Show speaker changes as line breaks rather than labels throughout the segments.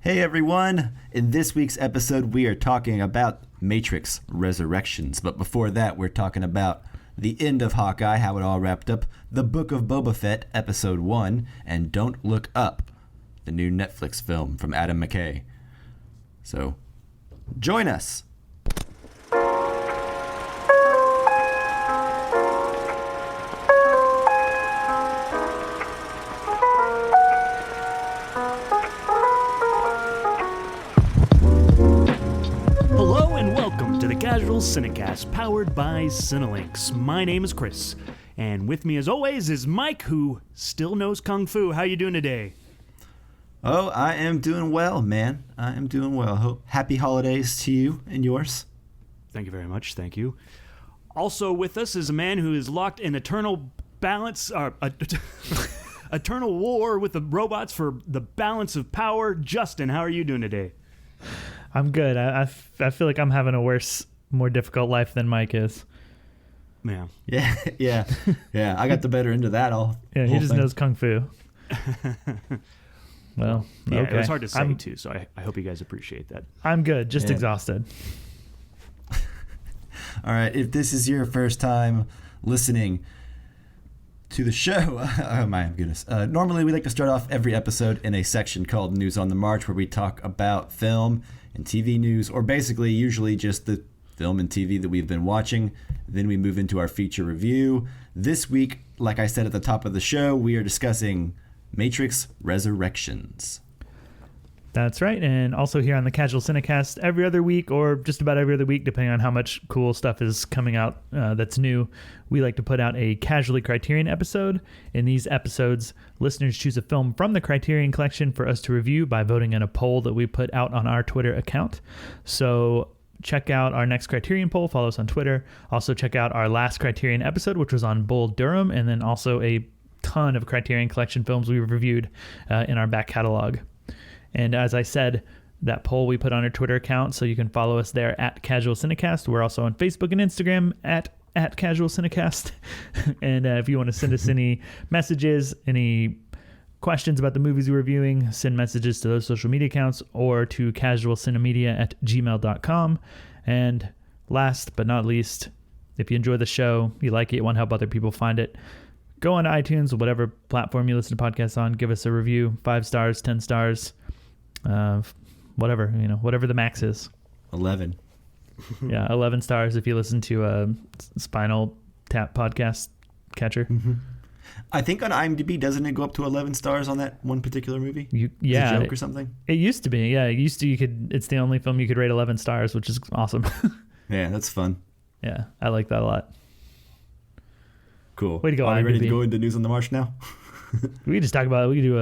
Hey everyone! In this week's episode, we are talking about Matrix Resurrections. But before that, we're talking about the end of Hawkeye, how it all wrapped up, the Book of Boba Fett, Episode 1, and Don't Look Up, the new Netflix film from Adam McKay. So, join us!
Casual Cinecast, powered by Cinelinx. My name is Chris, and with me as always is Mike, who still knows Kung Fu. How you doing today?
Oh, I am doing well, man. I am doing well. Happy holidays to you and yours.
Thank you very much. Thank you. Also with us is a man who is locked in eternal eternal war with the robots for the balance of power. Justin, how are you doing today?
I'm good. I feel like I'm having a worse, more difficult life than Mike is.
Yeah. I got the better end of that all.
Yeah, he just knows Kung Fu. Well,
yeah,
okay.
It was hard to say too, so I hope you guys appreciate that.
I'm good, just exhausted.
All right, if this is your first time listening to the show, oh my goodness. Normally we like to start off every episode in a section called News on the March, where we talk about film and TV news, or basically usually just the film and TV that we've been watching. Then we move into our feature review. This week, like I said at the top of the show, we are discussing Matrix Resurrections.
That's right, and also here on the Casual Cinecast every other week, or just about every other week, depending on how much cool stuff is coming out that's new, we like to put out a Casually Criterion episode. In these episodes, listeners choose a film from the Criterion Collection for us to review by voting in a poll that we put out on our Twitter account. So check out our next Criterion poll, follow us on Twitter. Also check out our last Criterion episode, which was on Bull Durham, and then also a ton of Criterion Collection films we've reviewed in our back catalog. And as I said, that poll we put on our Twitter account, so you can follow us there at Casual Cinecast. We're also on Facebook and Instagram at Casual Cinecast. And if you want to send us any messages, any questions about the movies we're reviewing, send messages to those social media accounts or to casualcinemedia@gmail.com. And last but not least, if you enjoy the show, you like it, you want to help other people find it, go on iTunes or whatever platform you listen to podcasts on, give us a review, 5 stars, 10 stars. Whatever the max is.
11.
Yeah, 11 stars if you listen to a Spinal Tap podcast catcher.
Mm-hmm. I think on IMDb, doesn't it go up to 11 stars on that one particular movie?
A joke
or something?
It used to be, yeah. It's the only film you could rate 11 stars, which is awesome.
Yeah, that's fun.
Yeah, I like that a lot.
Cool.
Way to go,
Are we
IMDb.
ready to go into News on the March now?
We could just talk about it. We could do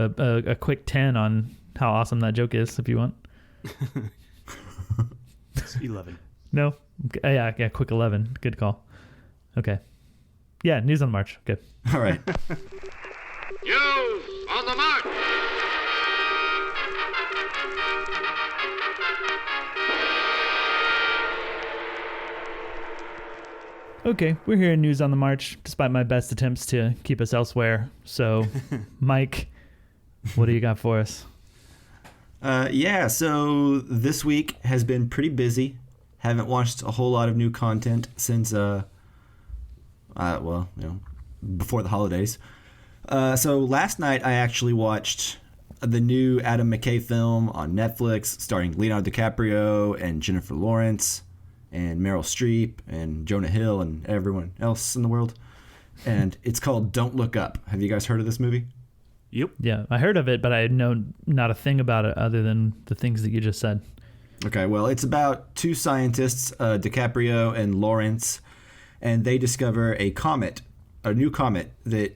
a quick 10 on how awesome that joke is if you want.
It's 11.
No? Yeah, quick 11. Good call. Okay. Yeah, News on the March. Good.
All right.
News on the March.
Okay, we're here in News on the March, despite my best attempts to keep us elsewhere. So, Mike, what do you got for us?
So this week has been pretty busy. Haven't watched a whole lot of new content since, before the holidays. So last night I actually watched the new Adam McKay film on Netflix starring Leonardo DiCaprio and Jennifer Lawrence and Meryl Streep and Jonah Hill and everyone else in the world. And it's called Don't Look Up. Have you guys heard of this movie?
Yep.
Yeah, I heard of it, but I know not a thing about it other than the things that you just said.
Okay, well, it's about two scientists, DiCaprio and Lawrence, and they discover a new comet, that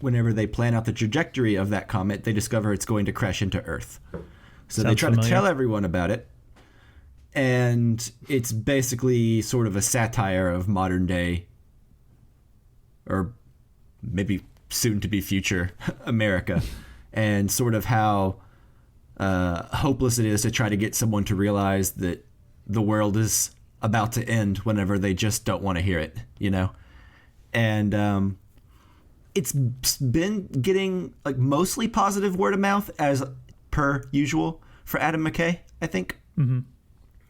whenever they plan out the trajectory of that comet, they discover it's going to crash into Earth. So they try to tell everyone about it, and it's basically sort of a satire of modern day, or maybe soon-to-be future America, and sort of how hopeless it is to try to get someone to realize that the world is about to end whenever they just don't want to hear it, And it's been getting like mostly positive word of mouth as per usual for Adam McKay, I think.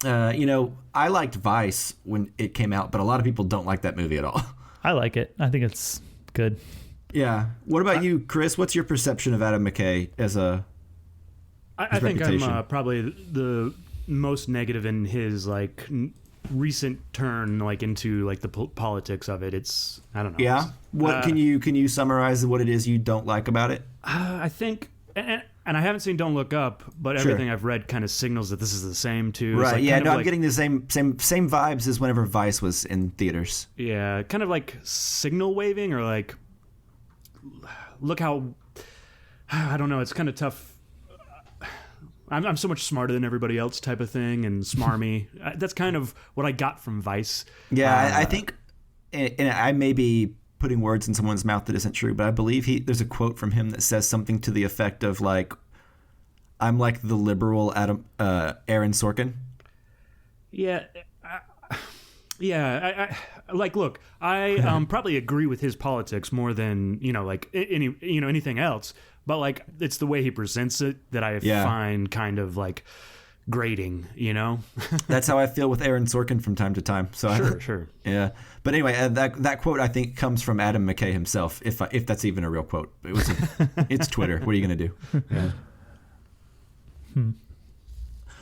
I liked Vice when it came out, but a lot of people don't like that movie at all.
I like it. I think it's good.
Yeah. What about you, Chris? What's your perception of Adam McKay as a
I think I'm probably the most negative in his recent turn into the politics of it. It's I don't know.
Yeah. What can you summarize what it is you don't like about it?
I think and I haven't seen Don't Look Up, but everything I've read kind of signals that this is the same too.
Right. I'm getting the same vibes as whenever Vice was in theaters.
Yeah, kind of like signal waving or look how I don't know. It's kind of tough. I'm so much smarter than everybody else type of thing and smarmy. That's kind of what I got from Vice.
Yeah, I think, and I may be putting words in someone's mouth that isn't true, but I believe there's a quote from him that says something to the effect of I'm like the liberal Aaron Sorkin.
Yeah. Look, I probably agree with his politics more than, anything else. But it's the way he presents it that I find kind of grating,
That's how I feel with Aaron Sorkin from time to time. So
sure.
Yeah. But anyway, that quote I think comes from Adam McKay himself, if that's even a real quote. It's Twitter. What are you going to do?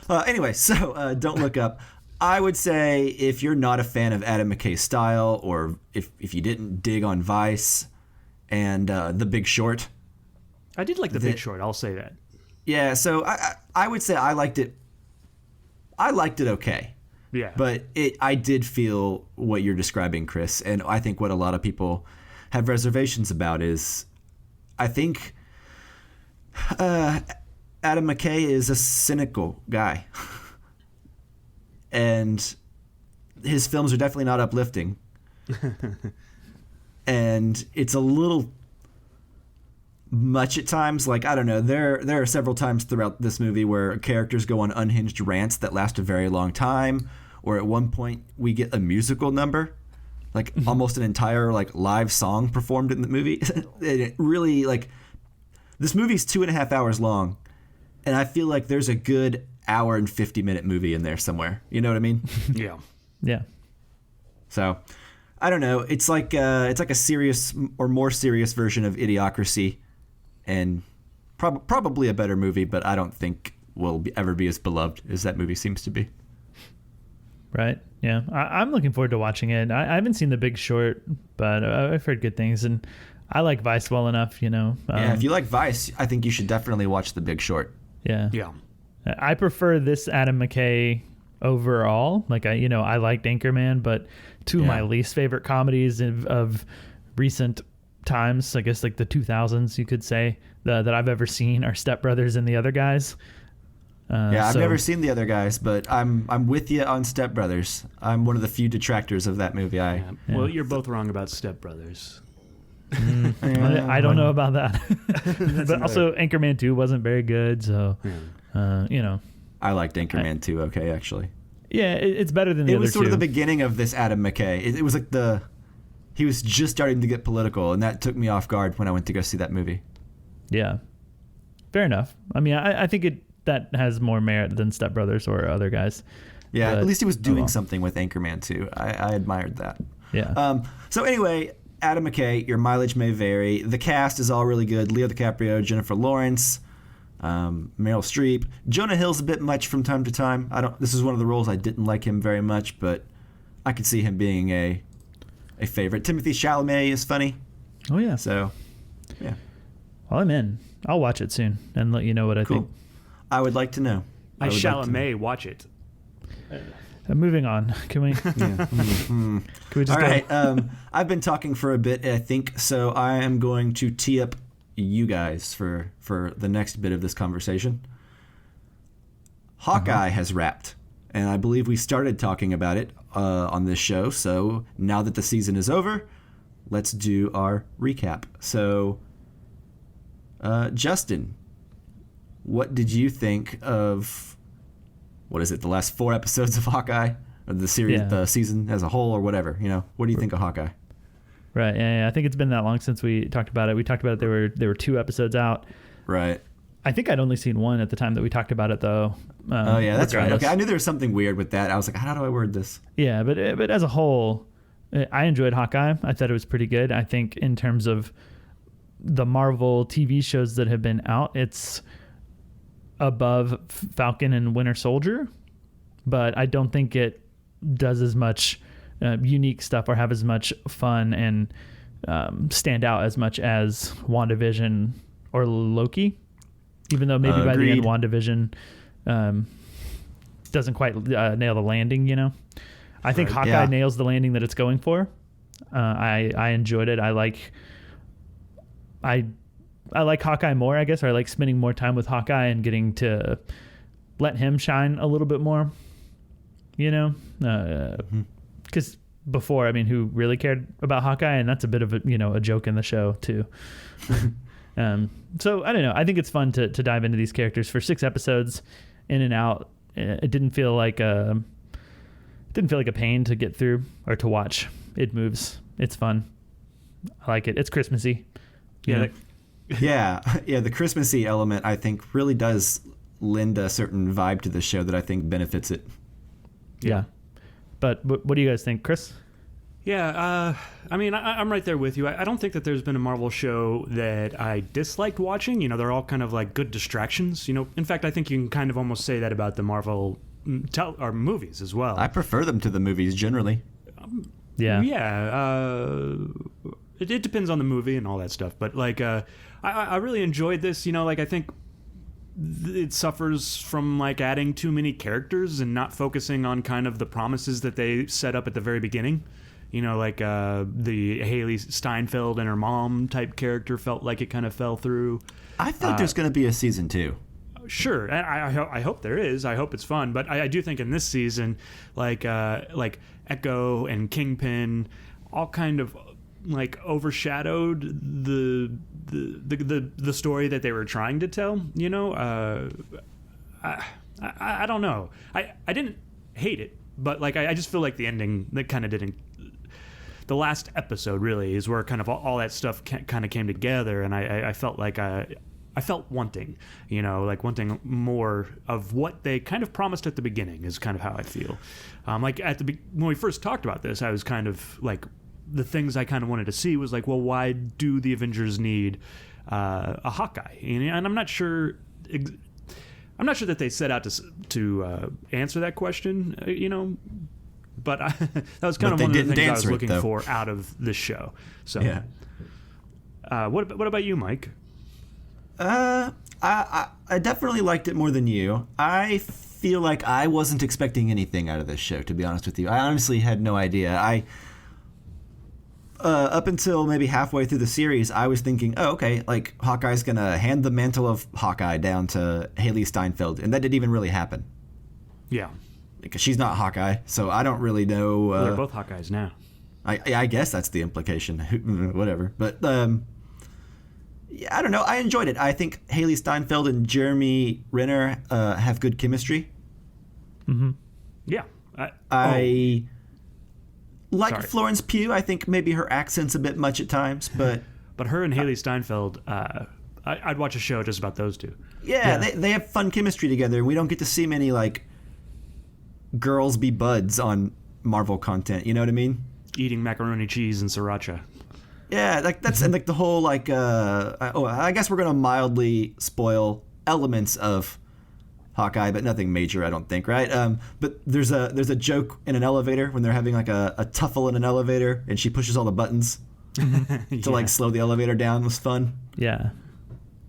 Yeah. Anyway, so Don't Look Up. I would say if you're not a fan of Adam McKay's style, or if you didn't dig on Vice and The Big Short.
I did like The Big Short, I'll say that.
Yeah, so I would say I liked it. I liked it okay.
Yeah.
But I did feel what you're describing, Chris, and I think what a lot of people have reservations about is I think Adam McKay is a cynical guy. And his films are definitely not uplifting. And it's a little much at times. I don't know. There are several times throughout this movie where characters go on unhinged rants that last a very long time, or at one point we get a musical number, almost an entire live song performed in the movie. It really this movie's 2.5 hours long, and I feel like there's a good hour and 50-minute movie in there somewhere. You know what I mean?
Yeah.
Yeah.
So I don't know. It's like a serious or more serious version of Idiocracy. And probably a better movie, but I don't think will ever be as beloved as that movie seems to be.
Right. Yeah. I'm looking forward to watching it. I haven't seen The Big Short, but I've heard good things, and I like Vice well enough,
Yeah, if you like Vice, I think you should definitely watch The Big Short.
Yeah.
Yeah.
I prefer this Adam McKay overall. I liked Anchorman, but two of my least favorite comedies of recent times, I guess the 2000s, you could say, that I've ever seen are Step Brothers and The Other Guys.
I've never seen The Other Guys, but I'm with you on Step Brothers. I'm one of the few detractors of that movie.
Well, you're both wrong about Step Brothers.
I don't know about that. But also Anchorman 2 wasn't very good, so
I liked Anchorman 2 okay, actually.
Yeah, it's better than the other two.
It was sort of the beginning of this Adam McKay. It was he was just starting to get political, and that took me off guard when I went to go see that movie.
Yeah. Fair enough. I mean, I think that has more merit than Step Brothers or Other Guys.
Yeah, at least he was doing something with Anchorman 2. I admired that.
Yeah.
So anyway, Adam McKay, your mileage may vary. The cast is all really good. Leo DiCaprio, Jennifer Lawrence, Meryl Streep. Jonah Hill's a bit much from time to time. This is one of the roles I didn't like him very much, but I could see him being a favorite. Timothy Chalamet is funny.
Oh, yeah.
So, yeah.
Well, I'm in. I'll watch it soon and let you know what I think.
I would like to know.
I Chalamet watch it.
Moving on. Can we?
Yeah.
Can we just
all right. I've been talking for a bit, I think, so I am going to tee up you guys for the next bit of this conversation. Hawkeye has wrapped, and I believe we started talking about it on this show. So now that the season is over, let's do our recap. So, Justin, what did you think of, the last 4 episodes of Hawkeye? Or the series, the season as a whole, or whatever, What do you think of Hawkeye?
Right. Yeah, I think it's been that long since we talked about it. We talked about it. There were 2 episodes out.
Right.
I think I'd only seen one at the time that we talked about it, though.
Oh yeah, that's right.
regardless.
Okay, I knew there was something weird with that. I was like, how do I word this?
Yeah, but as a whole, I enjoyed Hawkeye. I thought it was pretty good. I think in terms of the Marvel TV shows that have been out, it's above Falcon and Winter Soldier, but I don't think it does as much unique stuff or have as much fun and stand out as much as WandaVision or Loki. Even though maybe by the end WandaVision doesn't quite nail the landing, you know. I think Hawkeye nails the landing that it's going for. I enjoyed it. I like Hawkeye more, I guess, or I like spending more time with Hawkeye and getting to let him shine a little bit more, you know. Because before, I mean, who really cared about Hawkeye? And that's a bit of a joke in the show too. So I don't know. I think it's fun to dive into these characters for 6 episodes, in and out. It didn't feel like a pain to get through or to watch. It moves. It's fun. I like it. It's Christmassy.
Yeah. The Christmassy element I think really does lend a certain vibe to the show that I think benefits it.
Yeah. But what do you guys think, Chris?
Yeah, I mean, I'm right there with you. I don't think that there's been a Marvel show that I disliked watching. You know, they're all kind of like good distractions. You know, in fact, I think you can kind of almost say that about the Marvel or movies as well.
I prefer them to the movies generally.
Yeah. It depends on the movie and all that stuff. But like, I really enjoyed this. You know, like I think it suffers from like adding too many characters and not focusing on kind of the promises that they set up at the very beginning. You know, like the Haley Steinfeld and her mom type character felt like it kind of fell through.
I feel like there's going to be a season 2.
Sure, and I hope there is. I hope it's fun. But I do think in this season, like Echo and Kingpin, all kind of like overshadowed the story that they were trying to tell. You know, I don't know. I didn't hate it, but like I just feel like the ending that kind of didn't. The last episode really is where kind of all that stuff kind of came together, and I felt like I felt wanting, you know, like wanting more of what they kind of promised at the beginning is kind of how I feel. Like when we first talked about this, I was kind of like the things I kind of wanted to see was like, well, why do the Avengers need a Hawkeye? And I'm not sure. I'm not sure that they set out to answer that question, you know. But that was kind of one of the things I was looking for out of this show. So,
yeah.
What about you, Mike?
I definitely liked it more than you. I feel like I wasn't expecting anything out of this show, to be honest with you. I honestly had no idea. Up until maybe halfway through the series, I was thinking, oh, okay, like Hawkeye's gonna hand the mantle of Hawkeye down to Haley Steinfeld, and that didn't even really happen.
Yeah.
Because she's not Hawkeye, so I don't really know.
Well, they're both Hawkeyes now.
I guess that's the implication. Whatever. But yeah, I don't know. I enjoyed it. I think Haley Steinfeld and Jeremy Renner have good chemistry.
Mm-hmm. Yeah.
I like Florence Pugh. I think maybe her accent's a bit much at times, but
her and Haley Steinfeld, I'd watch a show just about those two.
Yeah, they have fun chemistry together. We don't get to see many like girls be buds on Marvel content, you know what I mean?
Eating macaroni cheese and sriracha.
Yeah, like that's and like the whole like I guess we're gonna mildly spoil elements of Hawkeye, but nothing major, I don't think, right? But there's a joke in an elevator when they're having like a tuffle in an elevator, and she pushes all the buttons to like slow the elevator down. It was fun.
Yeah,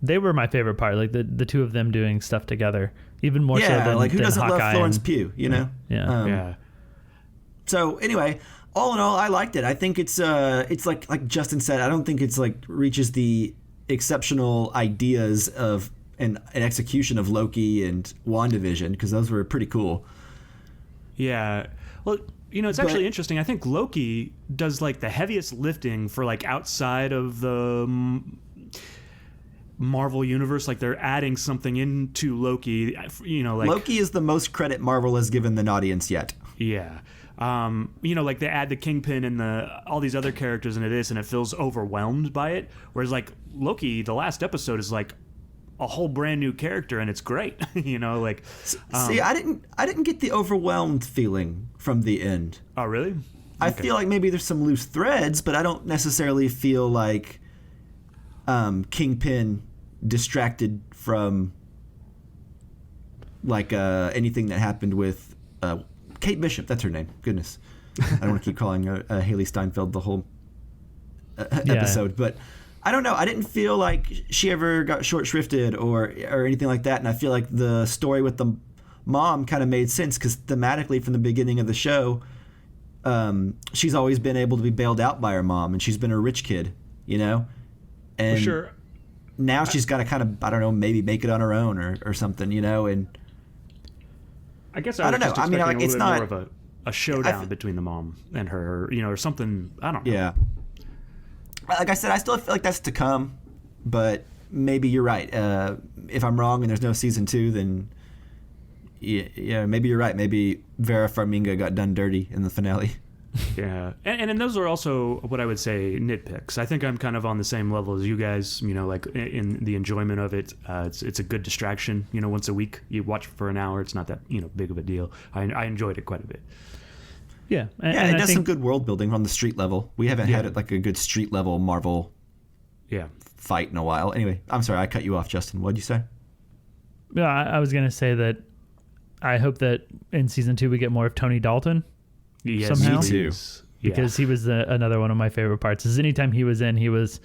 they were my favorite part. Like the two of them doing stuff together. Even more so than
like who doesn't
Hawkeye
love Florence Pugh, you know?
Yeah.
So anyway, all in all, I liked it. I think it's like Justin said. I don't think it's like reaches the exceptional ideas of an execution of Loki and WandaVision, because those were pretty cool.
Yeah. Well, you know, it's actually interesting. I think Loki does like the heaviest lifting for like outside of the Marvel universe. Like they're adding something into Loki, you know, like
Loki is the most credit Marvel has given an audience yet.
Yeah. You know, like they add the Kingpin and all these other characters into this, and it feels overwhelmed by it. Whereas like Loki, the last episode is like a whole brand new character, and it's great. Like.
See, I didn't get the overwhelmed feeling from the end.
Oh, really?
I feel like maybe there's some loose threads, but I don't necessarily feel like Kingpin distracted from like anything that happened with Kate Bishop. That's her name. Goodness, I don't want to keep calling her Haley Steinfeld the whole episode, but I don't know. I didn't feel like she ever got short shrifted or anything like that, and I feel like the story with the mom kind of made sense because thematically from the beginning of the show. She's always been able to be bailed out by her mom, and she's been a rich kid, and
sure.
Now she's got to kind of, I don't know, maybe make it on her own or something, and
I guess
I don't know. I mean, like, it's not
more of a showdown between the mom and her, or something. I don't know.
Yeah. Like I said, I still feel like that's to come, but maybe you're right. If I'm wrong and there's no season 2, then. Yeah, maybe you're right. Maybe Vera Farmiga got done dirty in the finale.
Yeah, and those are also what I would say nitpicks. I think I'm kind of on the same level as you guys. Like in the enjoyment of it, it's a good distraction. Once a week you watch for an hour. It's not that big of a deal. I enjoyed it quite a bit.
Yeah,
and it does some good world building on the street level. We haven't had it like a good street level Marvel fight in a while. Anyway, I'm sorry I cut you off, Justin. What'd you say?
Yeah, I was gonna say that. I hope that in season 2 we get more of Tony Dalton.
Yes,
somehow.
Me too.
Because he was another one of my favorite parts. Is anytime he was in, he was,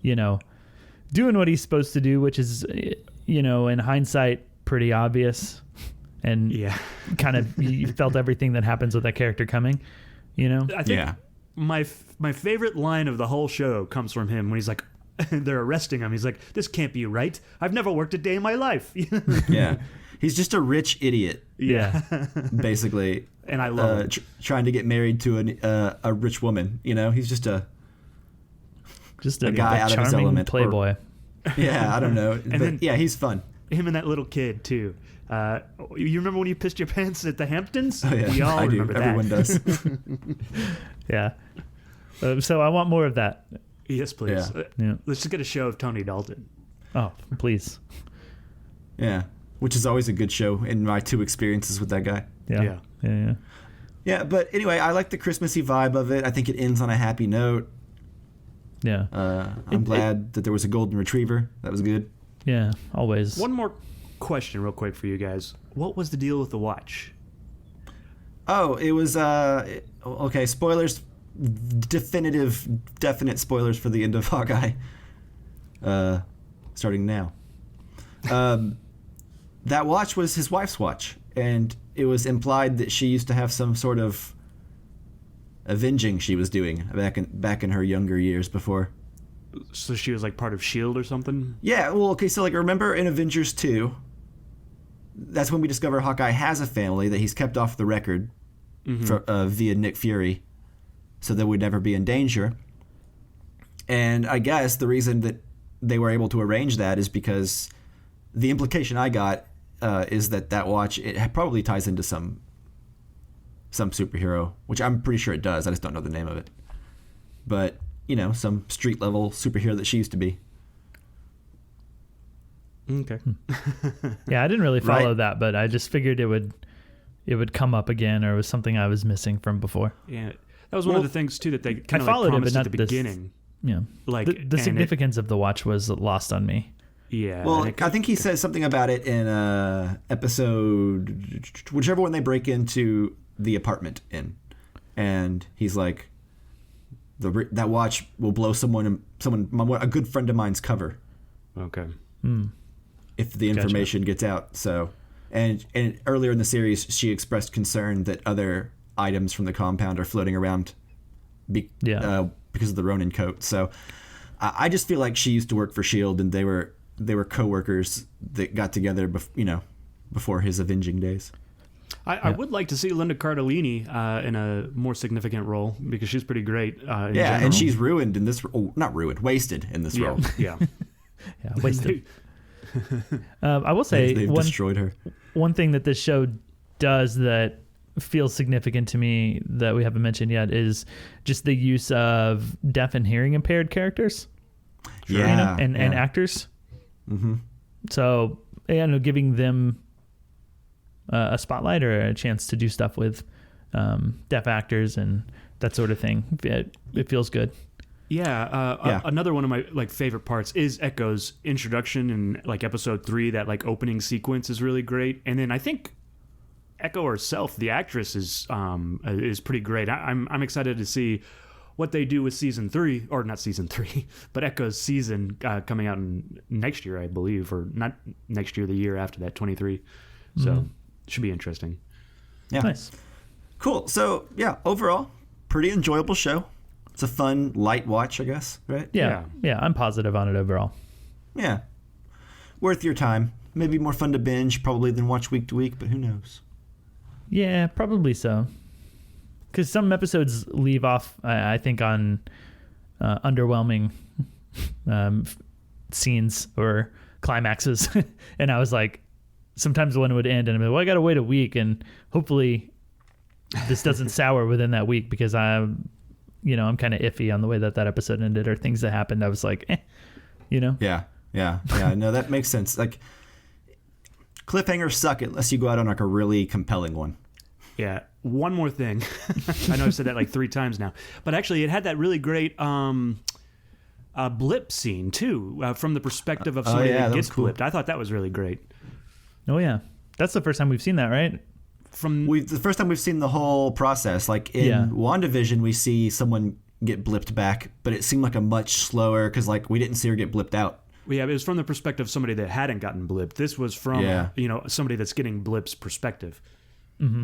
doing what he's supposed to do, which is, in hindsight, pretty obvious, and kind of you felt everything that happens with that character coming.
I think my favorite line of the whole show comes from him when he's like, they're arresting him. He's like, "This can't be right. I've never worked a day in my life."
Yeah. He's just a rich idiot.
Yeah.
Basically.
And I love it.
Trying to get married to a rich woman. Just a guy out of his element.
Playboy.
I don't know. But he's fun.
Him and that little kid, too. You remember when you pissed your pants at the Hamptons?
Oh, yeah.
We all remember that.
Everyone does.
Yeah. So I want more of that.
Yes, please.
Yeah.
Let's just get a show of Tony Dalton.
Oh, please.
Yeah. Which is always a good show in my 2 experiences with that guy.
Yeah.
Yeah, but anyway, I like the Christmassy vibe of it. I think it ends on a happy note.
Yeah.
I'm glad that there was a golden retriever. That was good.
Yeah, always.
One more question real quick for you guys. What was the deal with the watch?
Oh, it was okay, spoilers, definite spoilers for the end of Hawkeye. Starting now. That watch was his wife's watch, and it was implied that she used to have some sort of avenging she was doing back in her younger years before.
So she was like part of S.H.I.E.L.D. or something?
Yeah, well, okay, so like remember in Avengers 2, that's when we discover Hawkeye has a family that he's kept off the record via Nick Fury, so that we'd never be in danger. And I guess the reason that they were able to arrange that is because the implication I got is that watch, it probably ties into some superhero, which I'm pretty sure it does. I just don't know the name of it. But, some street level superhero that she used to be.
Okay.
Yeah, I didn't really follow that, but I just figured it would come up again, or it was something I was missing from before.
Yeah, that was one of the things too that they kind of
followed
promised
it, but
at the beginning.
Yeah,
like
the significance of the watch was lost on me.
Yeah.
Well, I think he says something about it in episode, whichever one they break into the apartment in, and he's like, that watch will blow a good friend of mine's cover.
Okay.
If the information gets out. So, and earlier in the series, she expressed concern that other items from the compound are floating around because of the Ronin coat. So, I just feel like she used to work for S.H.I.E.L.D. and they were co-workers that got together before his avenging days.
I would like to see Linda Cardellini in a more significant role because she's pretty great. In general.
And she's ruined in this. Oh, not ruined, wasted in this role.
Yeah.
Yeah, wasted. I will say
they've destroyed her.
One thing that this show does that feels significant to me that we haven't mentioned yet is just the use of deaf and hearing impaired characters.
Yeah,
and actors.
Mm-hmm.
So, giving them a spotlight or a chance to do stuff with deaf actors and that sort of thing, it feels good.
Yeah, another one of my favorite parts is Echo's introduction in episode 3. That opening sequence is really great, and then I think Echo herself, the actress, is pretty great. I'm excited to see what they do with season 3, or not season 3, but Echo's season coming out next year, I believe, or not next year, the year after that, 23. So should be interesting.
Yeah,
nice,
cool. So overall, pretty enjoyable show. It's a fun, light watch, I guess, right?
Yeah, I'm positive on it overall.
Yeah. Worth your time. Maybe more fun to binge, probably, than watch week to week, but who knows?
Yeah, probably so. Because some episodes leave off, I think, on underwhelming scenes or climaxes. And I was like, sometimes one would end, and I'm like, well, I got to wait a week, and hopefully this doesn't sour within that week, because I'm kind of iffy on the way that episode ended, or things that happened. I was like,
Yeah. No, that makes sense. Cliffhangers suck unless you go out on a really compelling one.
Yeah. One more thing. I know I've said that 3 times now, but actually it had that really great blip scene too, from the perspective of somebody that gets blipped. I thought that was really great.
Oh yeah. That's the first time we've seen that, right?
The first time we've seen the whole process. In WandaVision, we see someone get blipped back, but it seemed like a much slower, because we didn't see her get blipped out.
Yeah, it was from the perspective of somebody that hadn't gotten blipped. This was from somebody that's getting blipp's perspective.
Mm-hmm.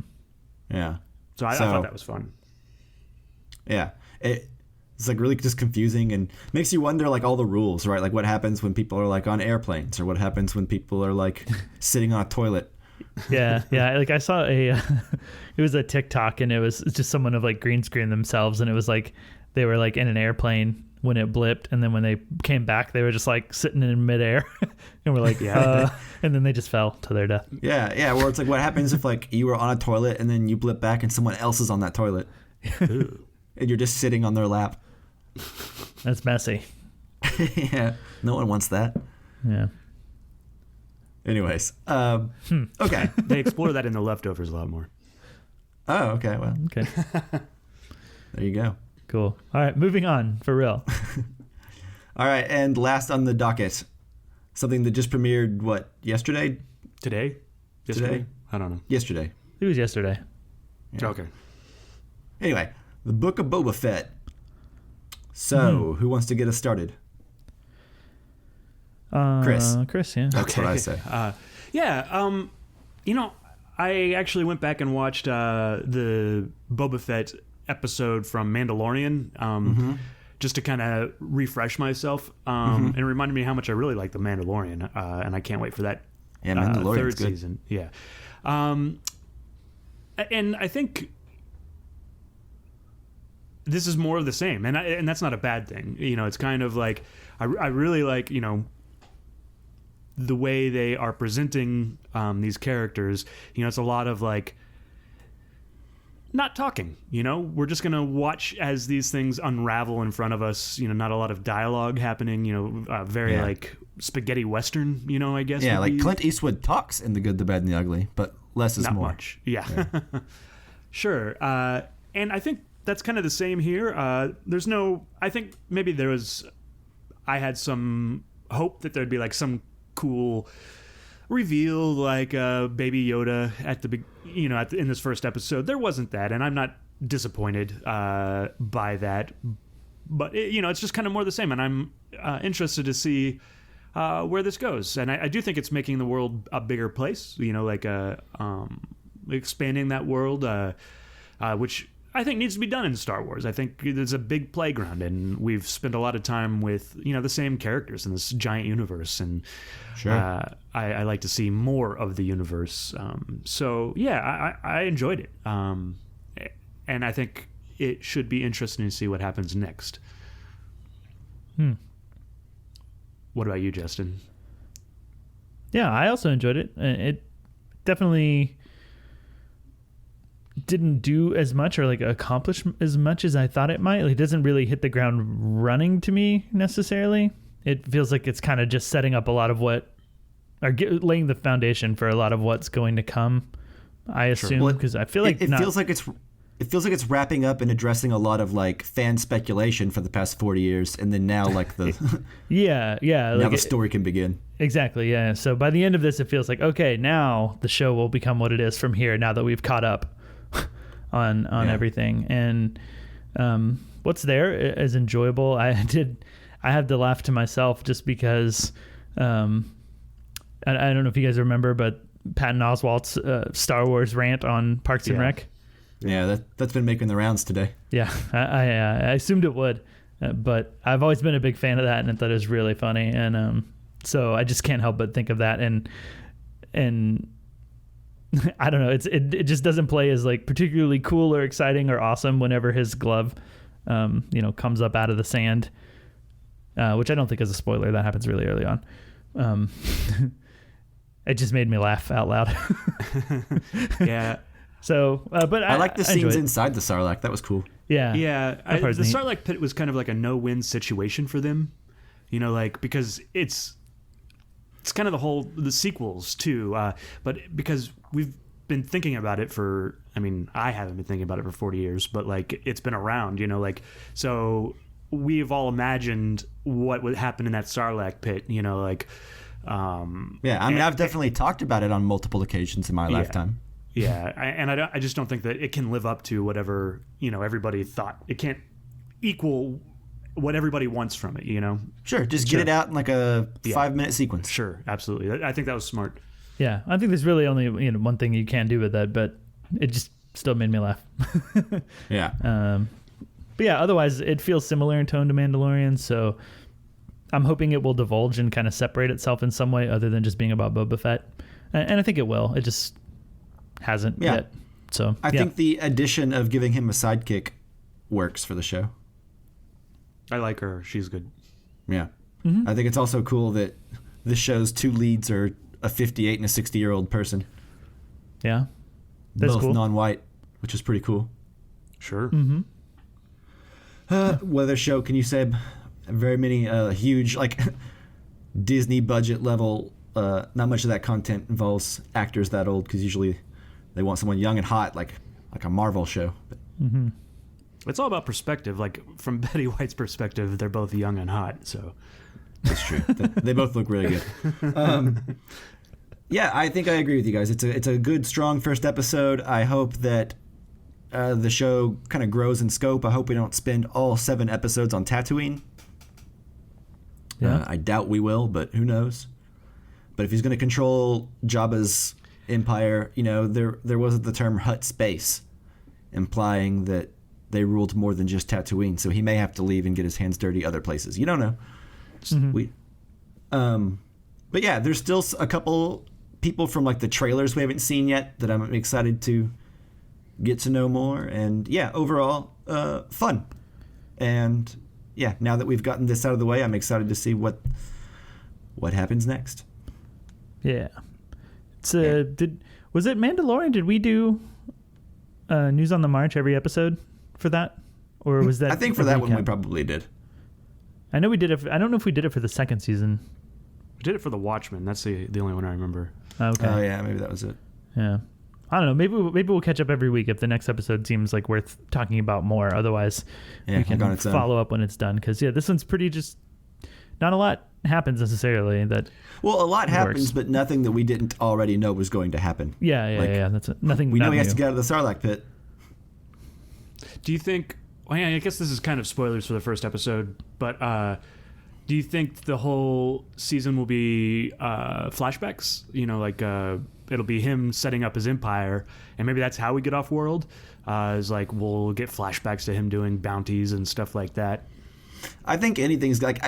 Yeah.
So I thought that was fun.
Yeah. It's really just confusing, and makes you wonder all the rules, right? What happens when people are on airplanes, or what happens when people are sitting on a toilet.
Yeah. I saw it was a TikTok, and it's just someone of green screen themselves, and it was they were in an airplane when it blipped, and then when they came back, they were just sitting in midair, and we're and then they just fell to their death.
Yeah. Where it's what happens if you were on a toilet and then you blip back and someone else is on that toilet, and you're just sitting on their lap.
That's messy.
Yeah, no one wants that.
Yeah.
Anyways, okay.
They explore that in The Leftovers a lot more.
Oh, okay. Well,
okay.
There you go.
Cool. All right, moving on, for real.
All right, and last on the docket, something that just premiered, yesterday?
Today?
Today?
I don't know.
Yesterday.
It was yesterday.
Yeah.
Okay.
Anyway, the Book of Boba Fett. So, who wants to get us started? Chris.
Chris, yeah.
That's what I say.
I actually went back and watched the Boba Fett episode from Mandalorian, just to kind of refresh myself, and it reminded me how much I really like the Mandalorian, and I can't wait for that third season. Yeah, and I think this is more of the same, and that's not a bad thing. It's kind of I really like the way they are presenting these characters. It's a lot of not talking. We're just gonna watch as these things unravel in front of us. Not a lot of dialogue happening. Very spaghetti western. I guess.
Yeah, Clint Eastwood talks in The Good, the Bad, and the Ugly, but less is
not
more.
Much. Yeah. Sure. And I think that's kind of the same here. I think maybe I had some hope that there'd be some cool reveal, Baby Yoda at the in this first episode. There wasn't that, and I'm not disappointed by that. But it's just kind of more the same, and I'm interested to see where this goes. And I do think it's making the world a bigger place. Expanding that world, which I think needs to be done in Star Wars. I think there's a big playground, and we've spent a lot of time with the same characters in this giant universe, and
sure.
I like to see more of the universe. So yeah, I enjoyed it, and I think it should be interesting to see what happens next. What about you, Justin?
Yeah, I also enjoyed it. It definitely didn't do as much or accomplish as much as I thought it might. It doesn't really hit the ground running to me necessarily. It feels like it's kind of just setting up a lot of what laying the foundation for a lot of what's going to come. I assume because I feel like
it feels like it's wrapping up and addressing a lot of like fan speculation for the past 40 years, and then now like the
yeah
now
like
the story can begin.
Exactly, yeah. So by the end of this, it feels like, okay, now the show will become what it is from here, now that we've caught up on everything. And what's there is enjoyable. I had to laugh to myself just because I don't know if you guys remember, but Patton Oswalt's Star Wars rant on Parks and Rec.
Yeah, that's been making the rounds today.
Yeah, I assumed it would, but I've always been a big fan of that, and I thought it was really funny. And so I just can't help but think of that, and I don't know, it just doesn't play as like particularly cool or exciting or awesome whenever his glove, comes up out of the sand, which I don't think is a spoiler. That happens really early on. It just made me laugh out loud.
Yeah.
So, but
I like the scenes inside the Sarlacc. That was cool.
Yeah.
Yeah. The Sarlacc pit was kind of like a no-win situation for them, like because it's kind of the sequels too. But because we've been thinking about it I haven't been thinking about it for 40 years, but like it's been around, so we've all imagined what would happen in that Sarlacc pit,
I've definitely talked about it on multiple occasions in my lifetime.
Yeah, I just don't think that it can live up to whatever everybody thought. It can't equal what everybody wants from it.
Sure, just get it out in like a 5-minute sequence.
Sure, absolutely. I think that was smart.
Yeah, I think there's really only one thing you can do with that, but it just still made me laugh.
Yeah.
But yeah, otherwise it feels similar in tone to Mandalorian, so I'm hoping it will divulge and kind of separate itself in some way other than just being about Boba Fett. And I think it will. It just hasn't yet. So
I think the addition of giving him a sidekick works for the show.
I like her. She's good.
Yeah. Mm-hmm. I think it's also cool that the show's two leads are a 58 and a 60-year-old person.
Yeah. That's
both
cool.
non-white, which is pretty cool.
Sure.
Mm-hmm.
What other show can you say? Very many huge, like Disney budget level. Not much of that content involves actors that old because usually they want someone young and hot, like a Marvel show. But,
it's all about perspective. Like from Betty White's perspective, they're both young and hot. So
that's true. They both look really good. Yeah, I think I agree with you guys. It's a good, strong first episode. I hope that the show kind of grows in scope. I hope we don't spend all 7 episodes on Tatooine.
Yeah.
I doubt we will, but who knows? But if he's going to control Jabba's empire, there was the term Hutt space, implying that they ruled more than just Tatooine. So he may have to leave and get his hands dirty other places. You don't know. But yeah, there's still a couple people from like the trailers we haven't seen yet that I'm excited to get to know more. And yeah, overall, fun. And yeah, now that we've gotten this out of the way, I'm excited to see what happens next.
Yeah. Was it Mandalorian? Did we do News on the March every episode for that? Or was that
I think for that one we probably did.
I know we did it. I don't know if we did it for the second season.
We did it for The Watchmen. That's the only one I remember.
Okay.
Oh yeah, maybe that was it.
Yeah. I don't know. Maybe we'll catch up every week if the next episode seems like worth talking about more. Otherwise, we can follow up when it's done. Because this one's pretty just not a lot happens necessarily.
Well, a lot happens, but nothing that we didn't already know was going to happen.
Yeah. That's it. Nothing.
We know he has to get out of the Sarlacc pit.
Do you think? Well, yeah, I guess this is kind of spoilers for the first episode, but do you think the whole season will be flashbacks? It'll be him setting up his empire, and maybe that's how we get off world. Is like we'll get flashbacks to him doing bounties and stuff like that.
I think anything's like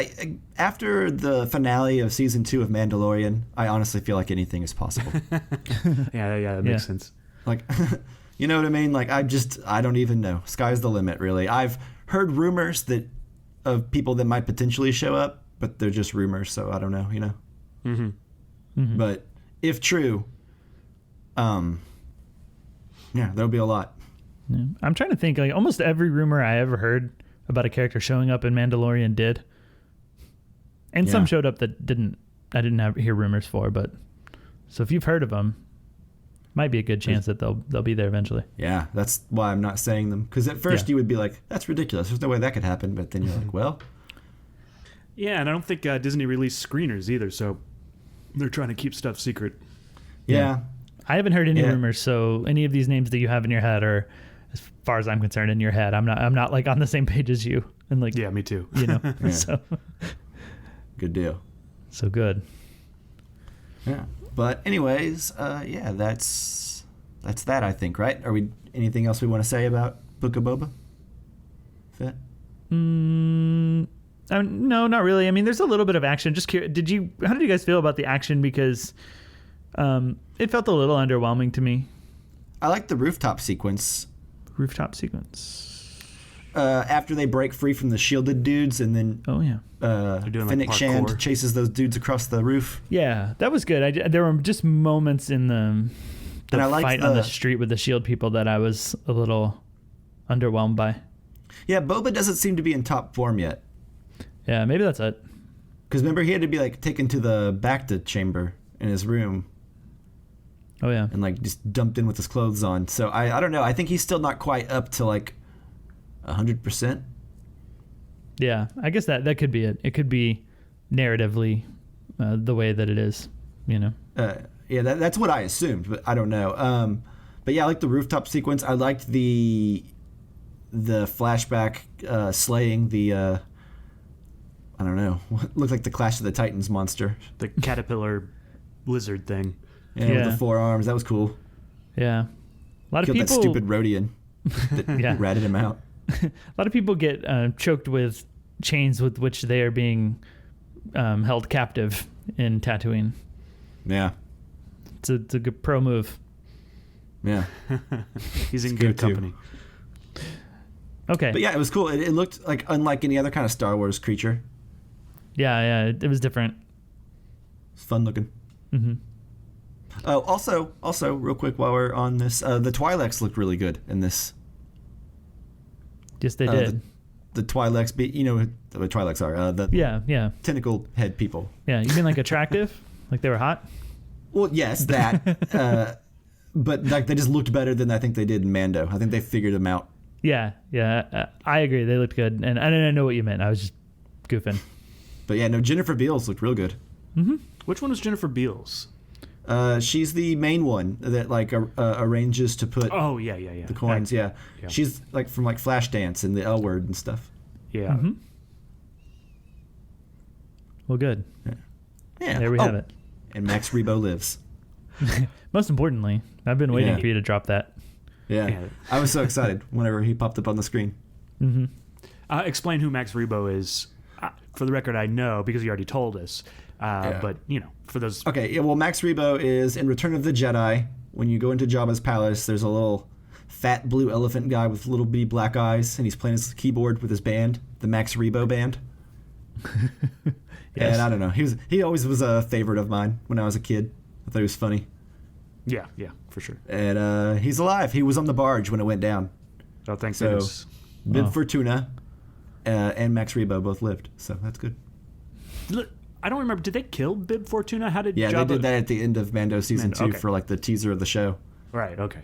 after the finale of season 2 of Mandalorian, I honestly feel like anything is possible.
Yeah, that makes sense.
Like, you know what I mean? Like I don't even know. Sky's the limit, really. I've heard rumors of people that might potentially show up, but they're just rumors, so I don't know.
Mm-hmm.
Mm-hmm.
But if true, there'll be a lot.
Yeah. I'm trying to think. Like almost every rumor I ever heard about a character showing up in Mandalorian did, and some showed up that didn't. hear rumors for. But so if you've heard of them, might be a good chance that they'll be there eventually.
Yeah, that's why I'm not saying them. Because at first you would be like, that's ridiculous. There's no way that could happen. But then you're like, well.
Yeah, and I don't think Disney released screeners either, so they're trying to keep stuff secret.
Yeah.
I haven't heard any rumors, so any of these names that you have in your head are, as far as I'm concerned, in your head. I'm not like on the same page as you. And like,
yeah, me too.
You know, so
good deal.
So good.
Yeah. But anyways, that's that, I think, right? Are we anything else we want to say about Book of Boba Fett?
No, not really. I mean, there's a little bit of action. Just curious, how did you guys feel about the action? Because it felt a little underwhelming to me.
I like the rooftop sequence. After they break free from the shielded dudes, and then Fennec Shand chases those dudes across the roof.
Yeah, that was good. There were just moments in the fight on the street with the shield people that I was a little underwhelmed by.
Yeah, Boba doesn't seem to be in top form yet.
Yeah, maybe that's it.
Because remember, he had to be like taken to the Bacta chamber in his room.
Oh yeah,
and like just dumped in with his clothes on. So I don't know. I think he's still not quite up to like 100%.
Yeah, I guess that could be it. It could be narratively the way that it is, you know.
Yeah, that's what I assumed, but I don't know. But yeah, I like the rooftop sequence. I liked the flashback slaying the I don't know, what looked like the Clash of the Titans monster,
the caterpillar lizard thing.
Yeah, with the 4 arms. That was cool.
Yeah, a lot
Killed
of people.
That stupid Rhodian that ratted him out.
A lot of people get choked with chains with which they are being held captive in Tatooine.
Yeah,
it's a good pro move.
Yeah,
he's in good company.
Okay,
but yeah, it was cool. It looked like unlike any other kind of Star Wars creature.
Yeah, it was different.
It's fun looking.
Mm-hmm.
Oh, also, real quick while we're on this, the Twi'leks looked really good in this.
Yes, they did.
The Twi'leks, you know what the Twi'leks are? The tentacle head people.
Yeah, you mean like attractive? Like they were hot?
Well, yes, that. But like they just looked better than I think they did in Mando. I think they figured them out.
Yeah, I agree. They looked good, and I didn't know what you meant. I was just goofing.
But yeah, no, Jennifer Beals looked real good.
Mm-hmm.
Which one was Jennifer Beals?
She's the main one that like arranges to put.
Oh yeah.
The coins, yeah. She's like from like Flashdance and the L Word and stuff.
Yeah.
Mm-hmm. Well, good.
Yeah.
There we have it.
And Max Rebo lives.
Most importantly, I've been waiting for you to drop that.
Yeah. I was so excited whenever he popped up on the screen.
Mm-hmm.
Explain who Max Rebo is. For the record, I know because you already told us. But, you know, for those...
Okay, yeah, well, Max Rebo is in Return of the Jedi. When you go into Jabba's palace, there's a little fat blue elephant guy with little bitty black eyes, and he's playing his keyboard with his band, the Max Rebo Band.
Yes.
And I don't know, he always was a favorite of mine when I was a kid. I thought he was funny.
Yeah, for sure.
And he's alive. He was on the barge when it went down.
Oh, thanks goodness.
Bib Fortuna and Max Rebo both lived, so that's good.
I don't remember. Did they kill Bib Fortuna? How did
Jabba...
they
did that at the end of Mando season 2 for like the teaser of the show.
Right. Okay.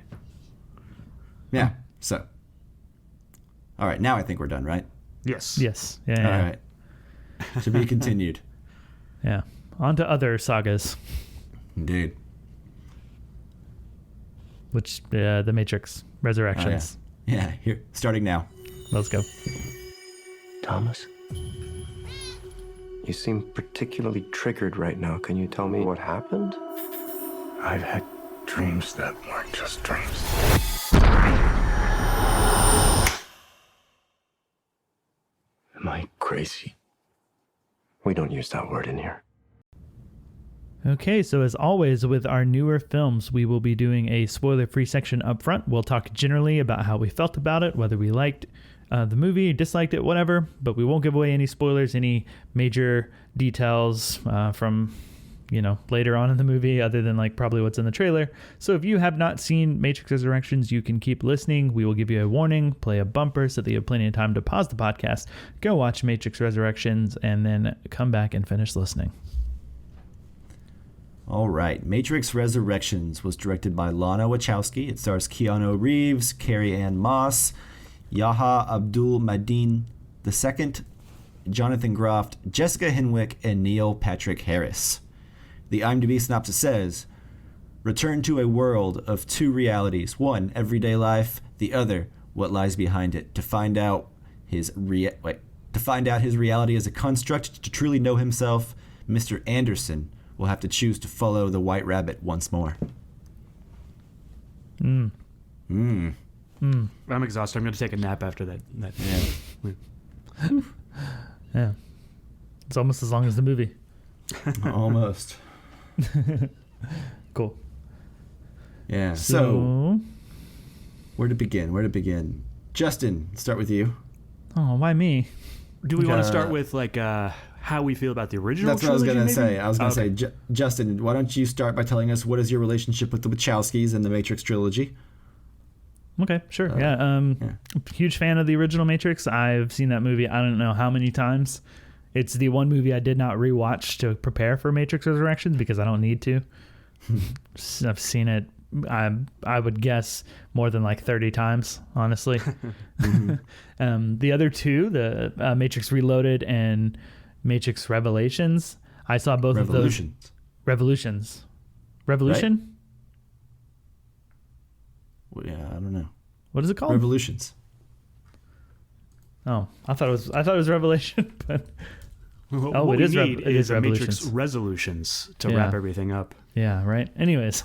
Yeah. So. All right. Now I think we're done, right?
Yes.
Yeah.
All right. To be continued.
Yeah. On to other sagas.
Indeed.
Which the Matrix Resurrections.
Oh, yeah. Here, starting now.
Let's go.
Thomas, you seem particularly triggered right now. Can you tell me what happened?
I've had dreams that weren't just dreams.
Am I crazy? We don't use that word in here.
Okay, so as always with our newer films, we will be doing a spoiler-free section up front. We'll talk generally about how we felt about it, whether we liked the movie, disliked it, whatever, but we won't give away any spoilers, any major details from, later on in the movie, other than like probably what's in the trailer. So if you have not seen Matrix Resurrections, you can keep listening. We will give you a warning, play a bumper so that you have plenty of time to pause the podcast, go watch Matrix Resurrections, and then come back and finish listening.
All right. Matrix Resurrections was directed by Lana Wachowski. It stars Keanu Reeves, Carrie Ann Moss, Yaha Abdul Madin II, Jonathan Groff, Jessica Henwick, and Neil Patrick Harris. The IMDb synopsis says, return to a world of two realities. One, everyday life. The other, what lies behind it. To find out his reality as a construct, to truly know himself, Mr. Anderson will have to choose to follow the White Rabbit once more.
I'm exhausted. I'm going to take a nap after that.
Yeah. It's almost as long as the movie.
Almost.
Cool.
Yeah. So, where to begin? Justin, start with you.
Oh, why me?
Do we want to start with like how we feel about the original?
That's what I was going to
maybe?
say. I was going to say, Justin, why don't you start by telling us what is your relationship with the Wachowskis and the Matrix trilogy?
Okay, sure. Huge fan of the original Matrix. I've seen that movie I don't know how many times. It's the one movie I did not rewatch to prepare for Matrix Resurrections because I don't need to. I've seen it, I would guess, more than like 30 times, honestly. The other two, the Matrix Reloaded and Matrix Revelations, I saw both of those. Revolutions. Revolution?
Right? Yeah, I don't know.
What is it called?
Revolutions.
Oh, I thought it was Revelation, but
what
it is.
Need
it is
Matrix
Revolutions.
Resolutions to wrap everything up.
Yeah, right. Anyways,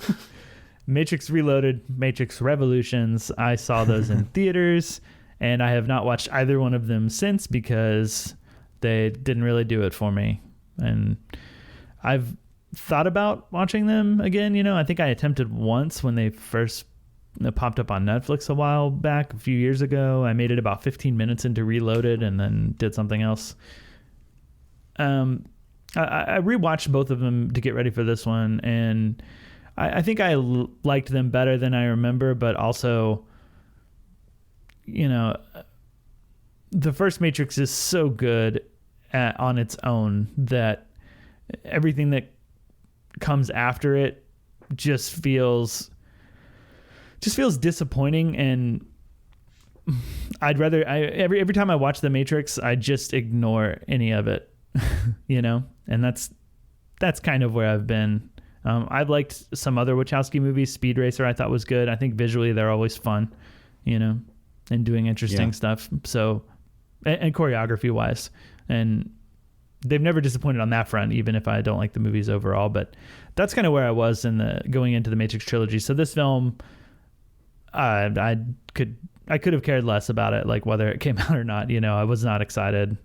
Matrix Reloaded, Matrix Revolutions. I saw those in theaters, and I have not watched either one of them since because they didn't really do it for me. And I've thought about watching them again. You know, I think I attempted once when they first popped up on Netflix a while back, a few years ago. I made it about 15 minutes into Reloaded and then did something else. I rewatched both of them to get ready for this one, and I think I liked them better than I remember, but also, you know, the first Matrix is so good on its own that everything that comes after it just feels disappointing, and I'd rather every time I watch The Matrix, I just ignore any of it, you know, and that's kind of where I've been. I've liked some other Wachowski movies. Speed Racer I thought was good. I think visually they're always fun, you know, and doing interesting stuff. So, and choreography wise, and they've never disappointed on that front, even if I don't like the movies overall. But that's kind of where I was going into the Matrix trilogy. So this film, I could have cared less about it, like whether it came out or not. You know, I was not excited.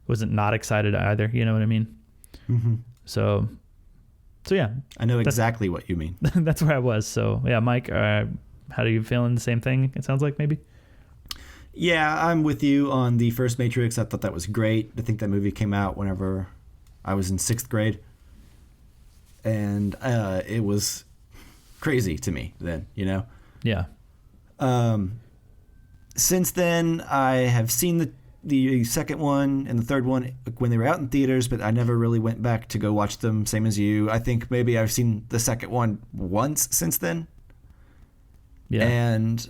Wasn't not excited either. You know what I mean? Mm-hmm. So yeah.
I know exactly what you mean.
That's where I was. So yeah, Mike, how do you feeling? The same thing? It sounds like maybe.
Yeah, I'm with you on the first Matrix. I thought that was great. I think that movie came out whenever I was in 6th grade. And it was crazy to me then, you know?
Yeah.
Since then, I have seen the second one and the third one when they were out in theaters, but I never really went back to go watch them, same as you. I think maybe I've seen the second one once since then. Yeah. And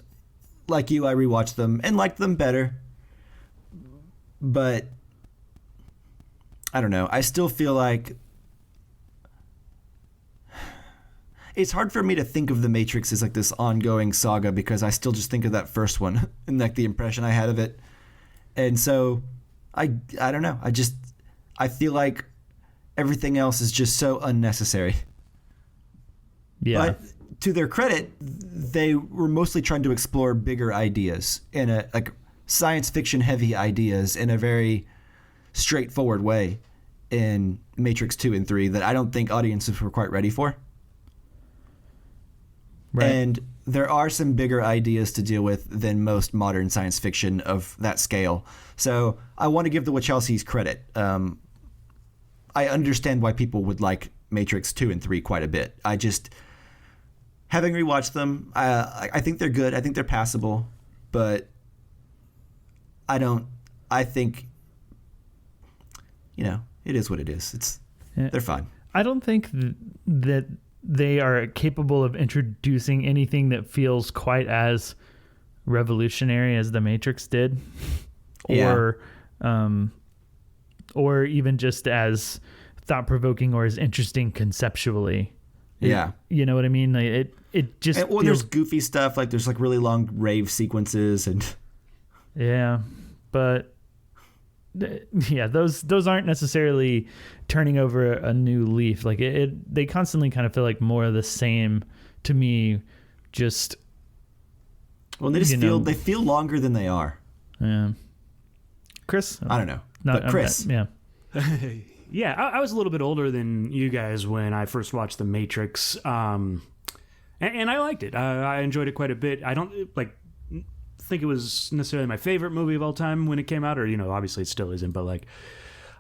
like you, I rewatched them and liked them better. But I don't know. I still feel like it's hard for me to think of The Matrix as like this ongoing saga because I still just think of that first one and like the impression I had of it. And so I don't know. I feel like everything else is just so unnecessary. Yeah. But to their credit, they were mostly trying to explore bigger ideas in a like science fiction heavy ideas in a very straightforward way in Matrix 2 and 3 that I don't think audiences were quite ready for. Right. And there are some bigger ideas to deal with than most modern science fiction of that scale. So I want to give the Wachowskis credit. I understand why people would like Matrix 2 and 3 quite a bit. I just, having rewatched them, I think they're good. I think they're passable. But I think, you know, it is what it is. They're fine.
I don't think that they are capable of introducing anything that feels quite as revolutionary as The Matrix did, or even just as thought-provoking or as interesting conceptually.
Yeah.
You know what I mean? Like it just
Well, there's goofy stuff, like there's like really long rave sequences and
yeah, but yeah, those aren't necessarily turning over a new leaf. Like they constantly kind of feel like more of the same to me. Just
they feel longer than they are.
Yeah, Chris.
I don't know, but Chris,
yeah.
Yeah, I was a little bit older than you guys when I first watched The Matrix, and I liked it. I enjoyed it quite a bit. I don't think it was necessarily my favorite movie of all time when it came out, or obviously it still isn't. But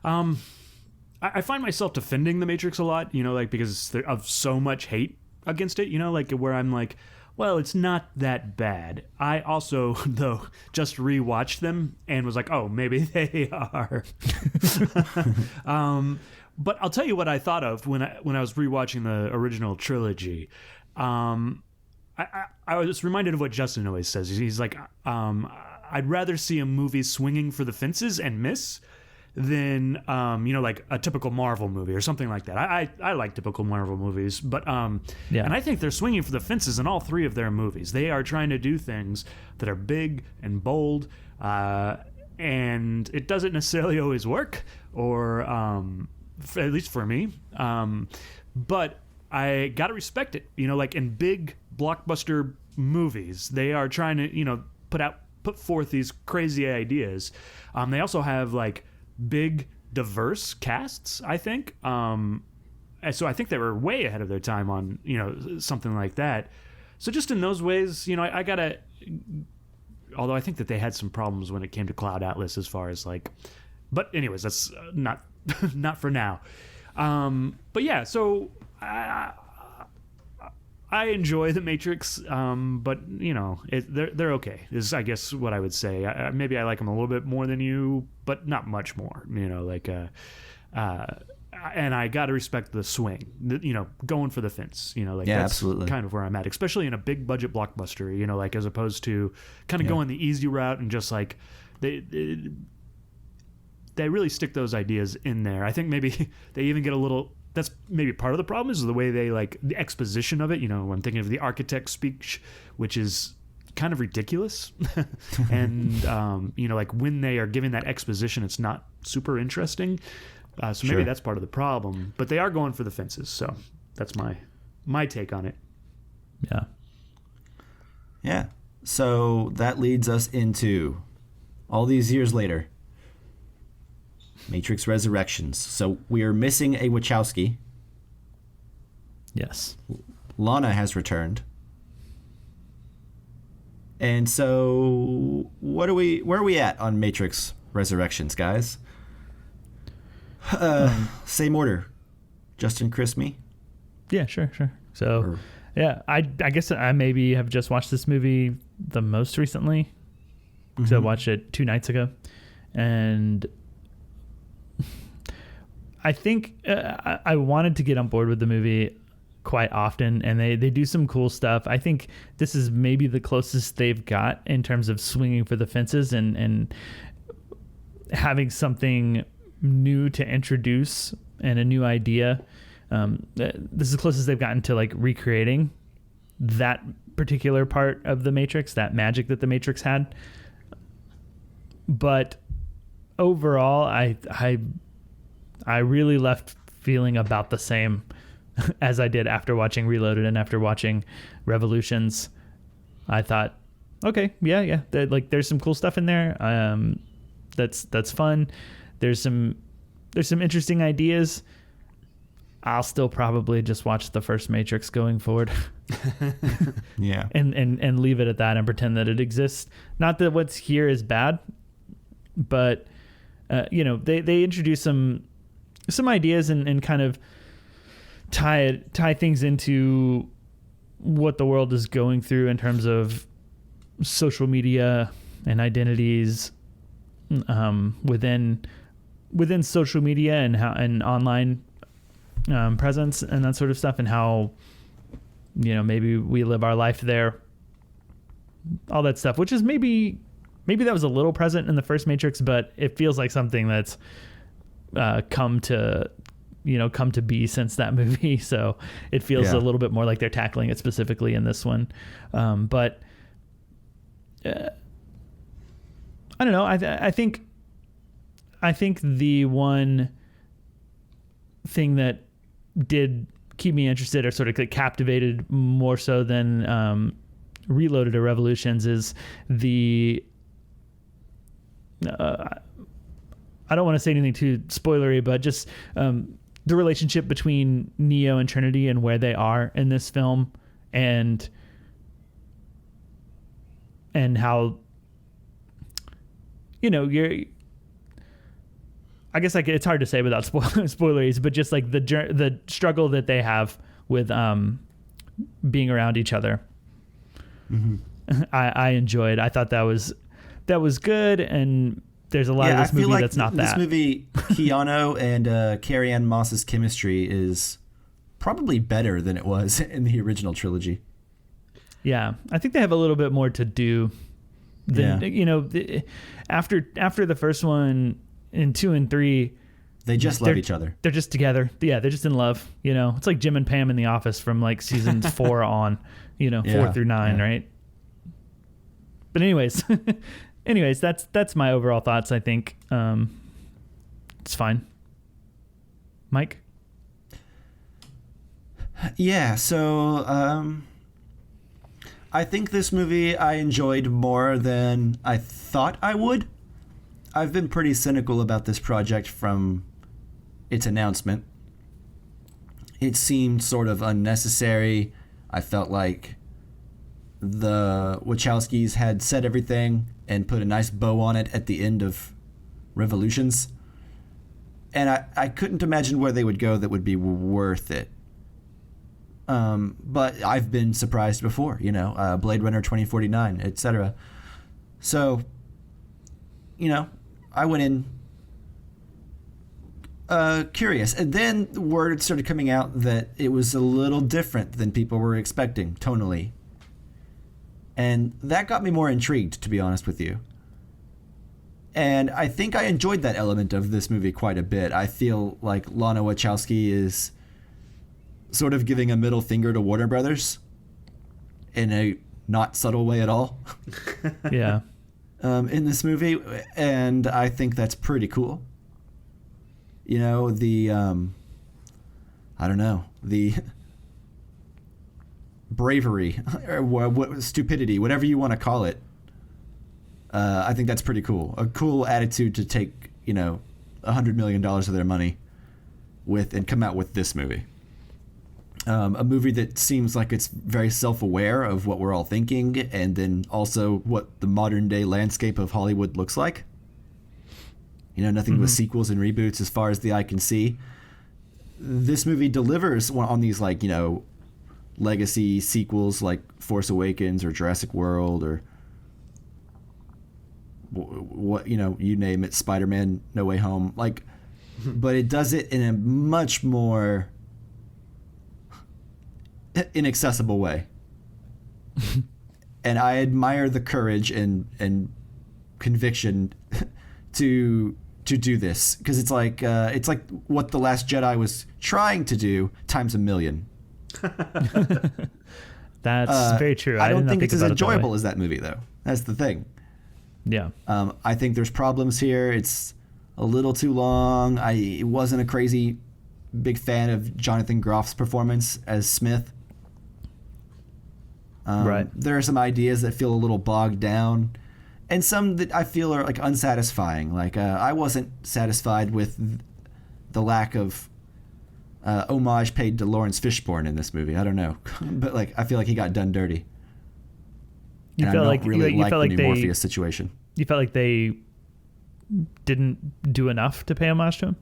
I find myself defending The Matrix a lot, because of so much hate against it. Where I'm like, well, it's not that bad. I also, though, just rewatched them and was like, oh, maybe they are. But I'll tell you what I thought of when I was rewatching the original trilogy. I was reminded of what Justin always says. He's like, I'd rather see a movie swinging for the fences and miss than like a typical Marvel movie or something like that. I like typical Marvel movies, but and I think they're swinging for the fences in all three of their movies. They are trying to do things that are big and bold, and it doesn't necessarily always work, or at least for me. But I gotta respect it. Like in big blockbuster movies, they are trying to put forth these crazy ideas. They also have like big diverse casts, I think, so I think they were way ahead of their time on something like that. So just in those ways, I gotta, although I think that they had some problems when it came to Cloud Atlas as far as but anyways, that's not for now. But yeah, so I enjoy The Matrix, but they're okay. Is I guess what I would say. Maybe I like them a little bit more than you, but not much more. And I got to respect the swing. Going for the fence. That's
absolutely
kind of where I'm at, especially in a big budget blockbuster. As opposed to kind of going the easy route and just they really stick those ideas in there. I think maybe they even get a little. That's maybe part of the problem is the way they the exposition of it. I'm thinking of the architect speech, which is kind of ridiculous. And, when they are giving that exposition, it's not super interesting. So maybe that's part of the problem, but they are going for the fences. So that's my take on it.
Yeah.
Yeah. So that leads us into all these years later. Matrix Resurrections. So we are missing a Wachowski.
Yes.
Lana has returned. And so where are we at on Matrix Resurrections, guys? Same order. Justin, Chris, me?
Yeah, sure. So, I guess I maybe have just watched this movie the most recently. Because I watched it 2 nights ago. And I think I wanted to get on board with the movie quite often, and they do some cool stuff. I think this is maybe the closest they've got in terms of swinging for the fences and having something new to introduce and a new idea. This is the closest they've gotten to recreating that particular part of the Matrix, that magic that the Matrix had. But overall, I really left feeling about the same as I did after watching Reloaded and after watching Revolutions. I thought, okay, yeah, there's some cool stuff in there. That's fun. There's some interesting ideas. I'll still probably just watch the first Matrix going forward.
Yeah.
And leave it at that and pretend that it exists. Not that what's here is bad, but they introduce some ideas and kind of tie things into what the world is going through in terms of social media and identities within social media and online presence and that sort of stuff, and how, maybe we live our life there, all that stuff, which is maybe that was a little present in the first Matrix, but it feels like something that's come to be since that movie. So it feels a little bit more like they're tackling it specifically in this one. But I don't know. I think the one thing that did keep me interested, or sort of captivated more so than Reloaded or Revolutions, is the I don't want to say anything too spoilery, but just the relationship between Neo and Trinity and where they are in this film, and how, I guess it's hard to say without spoilers, but just like the struggle that they have with being around each other. Mm-hmm. I enjoyed. I thought that was good, and there's a lot of this movie like that's not
this
that.
This movie, Keanu and Carrie-Anne Moss's chemistry is probably better than it was in the original trilogy.
Yeah, I think they have a little bit more to do than after the first one, in 2 and 3,
they just love each other.
They're just together. Yeah, they're just in love. It's like Jim and Pam in The Office from like season 4 on, 4 through 9, right? But anyways, that's my overall thoughts. I think it's fine. Mike?
Yeah, so I think this movie I enjoyed more than I thought I would. I've been pretty cynical about this project from its announcement. It seemed sort of unnecessary. I felt like the Wachowskis had said everything and put a nice bow on it at the end of Revolutions. And I couldn't imagine where they would go that would be worth it. But I've been surprised before, Blade Runner 2049, etc. So, I went in curious. And then word started coming out that it was a little different than people were expecting tonally. And that got me more intrigued, to be honest with you. And I think I enjoyed that element of this movie quite a bit. I feel like Lana Wachowski is sort of giving a middle finger to Warner Brothers in a not subtle way at all.
Yeah.
In this movie, and I think that's pretty cool. The bravery or stupidity, whatever you want to call it. I think that's pretty cool. A cool attitude to take, $100 million of their money with and come out with this movie. A movie that seems like it's very self-aware of what we're all thinking, and then also what the modern day landscape of Hollywood looks like. Nothing but sequels and reboots as far as the eye can see. This movie delivers on these, legacy sequels like Force Awakens or Jurassic World or what, you name it, Spider-Man No Way Home. But it does it in a much more inaccessible way. And I admire the courage and conviction to do this, because it's like what The Last Jedi was trying to do times a million.
That's very true.
I don't think it's as enjoyable as that movie, though. That's the thing.
Yeah.
I think there's problems here. It's a little too long. I wasn't a crazy big fan of Jonathan Groff's performance as Smith.
Right.
There are some ideas that feel a little bogged down, and some that I feel are unsatisfying. I wasn't satisfied with the lack of homage paid to Lawrence Fishburne in this movie. I don't know, but I feel like he got done dirty.
You felt like
the new Morpheus situation.
You felt like they didn't do enough to pay homage to him?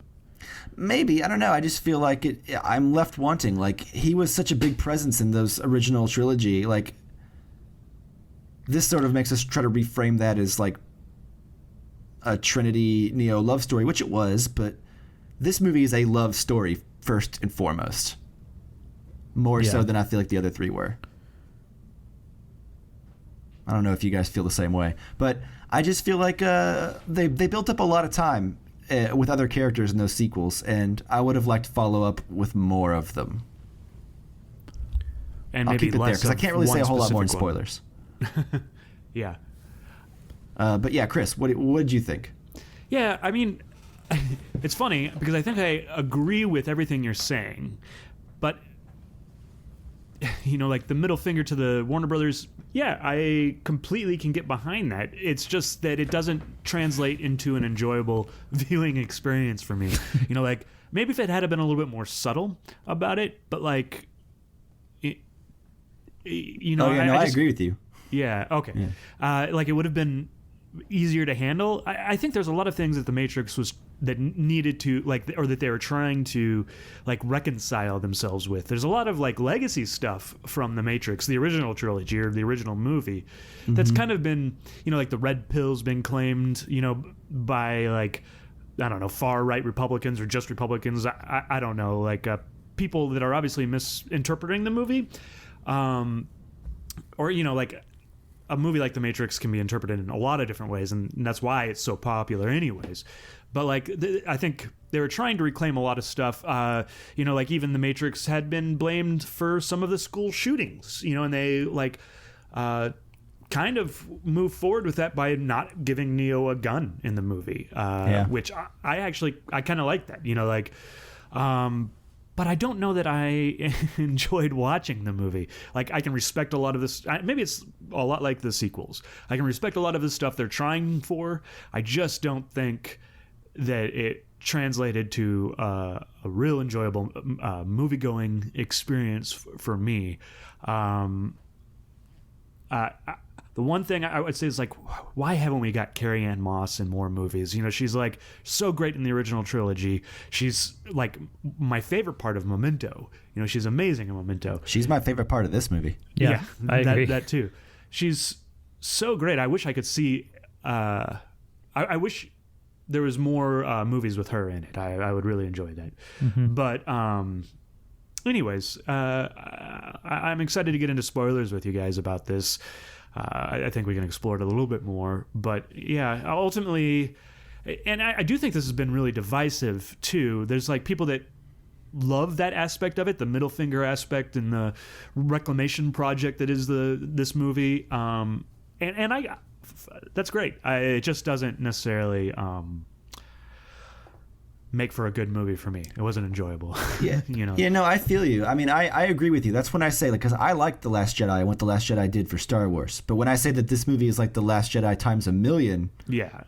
Maybe, I don't know. I just feel like I'm left wanting. He was such a big presence in those original trilogy. This sort of makes us try to reframe that as a Trinity Neo love story, which it was, but this movie is a love story first and foremost, more so than I feel like the other three were. I don't know if you guys feel the same way, but I just feel like they built up a lot of time with other characters in those sequels, and I would have liked to follow up with more of them.
And
I'll
maybe
keep it there because I can't really say a whole lot more in spoilers.
Yeah.
But yeah, Chris, what did you think?
Yeah, I mean, it's funny because I think I agree with everything you're saying, but like the middle finger to the Warner Brothers, yeah, I completely can get behind that. It's just that it doesn't translate into an enjoyable viewing experience for me. Like maybe if it had been a little bit more subtle about it, but like, I
agree with you.
Yeah. Okay. Yeah. Like it would have been easier to handle. I think there's a lot of things that the Matrix that needed to or that they were trying to reconcile themselves with. There's a lot of legacy stuff from the Matrix, the original trilogy or the original movie, that's kind of been the red pill's been claimed by I don't know, far right Republicans or just Republicans. I don't know, people that are obviously misinterpreting the movie, or a movie like The Matrix can be interpreted in a lot of different ways, and that's why it's so popular anyways. But I think they were trying to reclaim a lot of stuff. Even The Matrix had been blamed for some of the school shootings, and they kind of moved forward with that by not giving Neo a gun in the movie, which I kind of like that, but I don't know that I enjoyed watching the movie. I can respect a lot of this. Maybe it's a lot like the sequels. I can respect a lot of the stuff they're trying for. I just don't think that it translated to a real enjoyable movie-going experience for me. The one thing I would say is why haven't we got Carrie Ann Moss in more movies? She's so great in the original trilogy. She's my favorite part of Memento. She's amazing in Memento.
She's my favorite part of this movie.
Yeah, I agree.
That too. She's so great. I wish I could see. I wish there was more movies with her in it. I would really enjoy that. But anyways, I'm excited to get into spoilers with you guys about this. I think we can explore it a little bit more. But yeah, ultimately, and I do think this has been really divisive too. There's people that love that aspect of it, the middle finger aspect and the reclamation project that is this movie. And that's great. It just doesn't necessarily make for a good movie for me. It wasn't enjoyable.
Yeah. Yeah, no, I feel you. I mean, I agree with you. That's when I say, because I liked The Last Jedi and what The Last Jedi did for Star Wars. But when I say that this movie is like The Last Jedi times a million,
yeah,